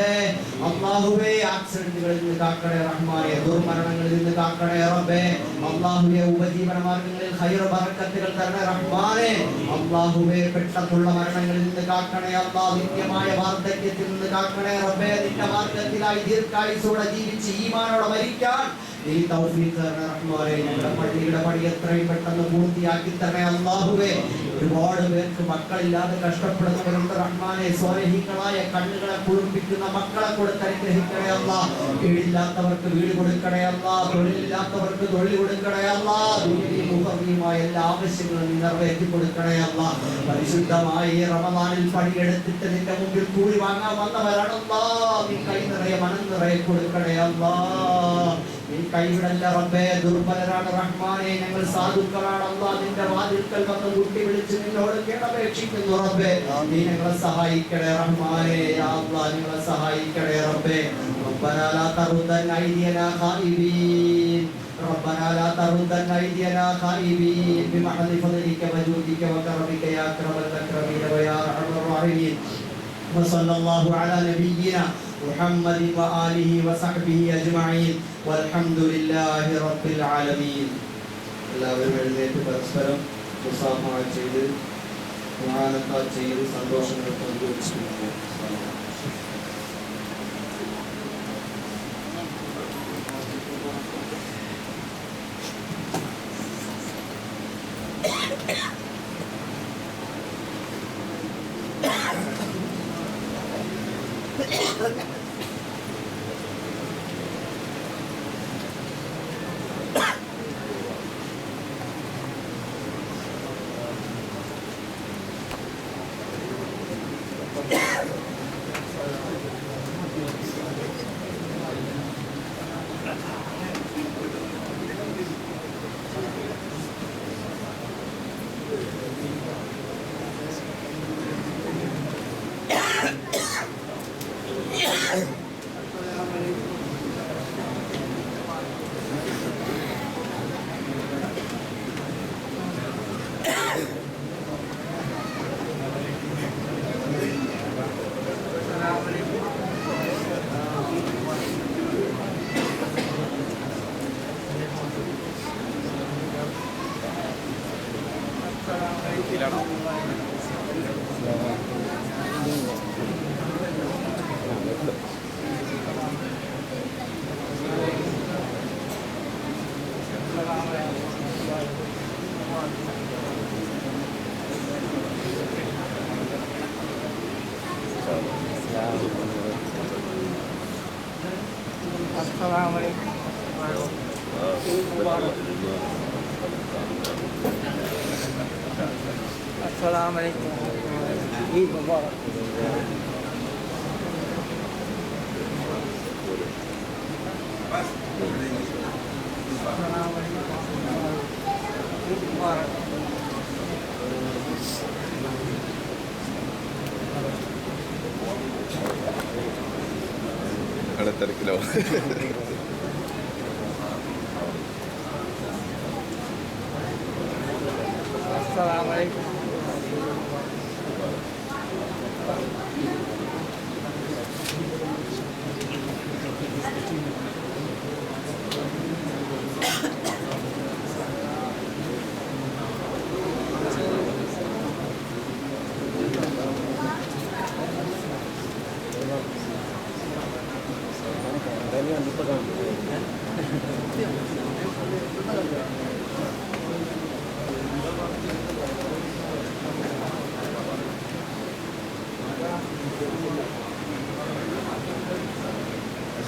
അല്ലാഹുവേ ആക്സിഡന്റുകളിൽ നിന്ന് കാക്കണേ റഹ്മാനെ. ദുർമരണങ്ങളിൽ നിന്ന് കാക്കണേ റബ്ബേ. അല്ലാഹുവേ ഉപജീവന മാർഗങ്ങളിൽ ഖൈർ ബറക്കത്തുകൾ തരണേ റഹ്മാനെ. അല്ലാഹുവേ പെട്ടെന്നുള്ള മരണങ്ങളിൽ നിന്ന് കാക്കണേ അല്ലാ. നിത്യമായ വാർദ്ധക്യത്തിൽ നിന്ന് കാക്കണേ റബ്ബേ. നിന്റെ മാർഗത്തിലായി ദീർഘായുസ്സോടെ ജീവിച്ച് ഈമാനോടെ മരിക്കാൻ നീ തൗഫീഖ് തരണേ റഹ്മാനെ. ഞങ്ങളുടെ പള്ളിയുടെ പണി എത്രയും പെട്ടെന്ന് പൂർത്തിയാക്കി തരണേ അല്ലാഹുവേ. ഒരുപാട് പേർക്ക് മക്കളില്ലാതെ കഷ്ടപ്പെടുന്നവരുണ്ട് റഹ്മാനെ. സ്വാലിഹീങ്ങളായ കണ്ണുകളെ കുളിർപ്പിക്കുന്ന മക്കളെ കൊടുത്ത് അനുഗ്രഹിക്കണേ അല്ലാ. വീടില്ലാത്തവർക്ക് വീട് കൊടുക്കണേ അല്ലാ. തൊഴിലില്ലാത്തവർക്ക് തൊഴിൽ കൊടുക്കണേ അല്ലാ. ദുനിയാവുമായ എല്ലാ ആവശ്യങ്ങളും നിറവേറ്റി കൊടുക്കണേ അല്ലാ. പരിശുദ്ധമായി റമദാനിൽ പണിയെടുത്തിട്ട് നിന്റെ മുമ്പിൽ കൂടി വാങ്ങാൻ വന്നവരാണല്ലാ. നീ കൈ നിറയെ മനം നിറയെ കൊടുക്കണേ അല്ലാ. നീ കൈവിടല്ല റബ്ബേ. ദുർബലരാണ് റഹ്മാനെ. ഞങ്ങൾ സാധുക്കളാണ് അല്ലാ. നിന്റെ വാതിൽക്കൽ വന്ന് മുട്ടി വിളിച്ച് നിന്നോട് കേണപേക്ഷിക്കുന്നു റബ്ബേ. നീ ഞങ്ങളെ സഹായിക്കണേ റഹ്മാനെ. യാ അല്ലാ ഞങ്ങളെ സഹായിക്കണേ റബ്ബേ. റബ്ബനാ ലാ തറുദ്ദൻ ഐദിയനാ ഖായിബീൻ. ربنا لا تردن أيدينا خائبين بمحض فضلك وجودك وكرمك يا أكرم الأكرمين ويا أرحم الراحمين. وصلى الله على نبينا محمد وآله وصحبه أجمعين والحمد لله رب العالمين. എല്ലാവരും എഴുന്നേറ്റ് പരസ്പരം മുസാഫഹ ചെയ്ത് മുആനഖ ചെയ്ത് സന്തോഷങ്ങൾ പങ്കുവെച്ചിട്ടുണ്ട്. Assalamualaikum. Eid Mubarak. Eid Mubarak. Ada tarik kilo. Assalamualaikum.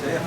Saya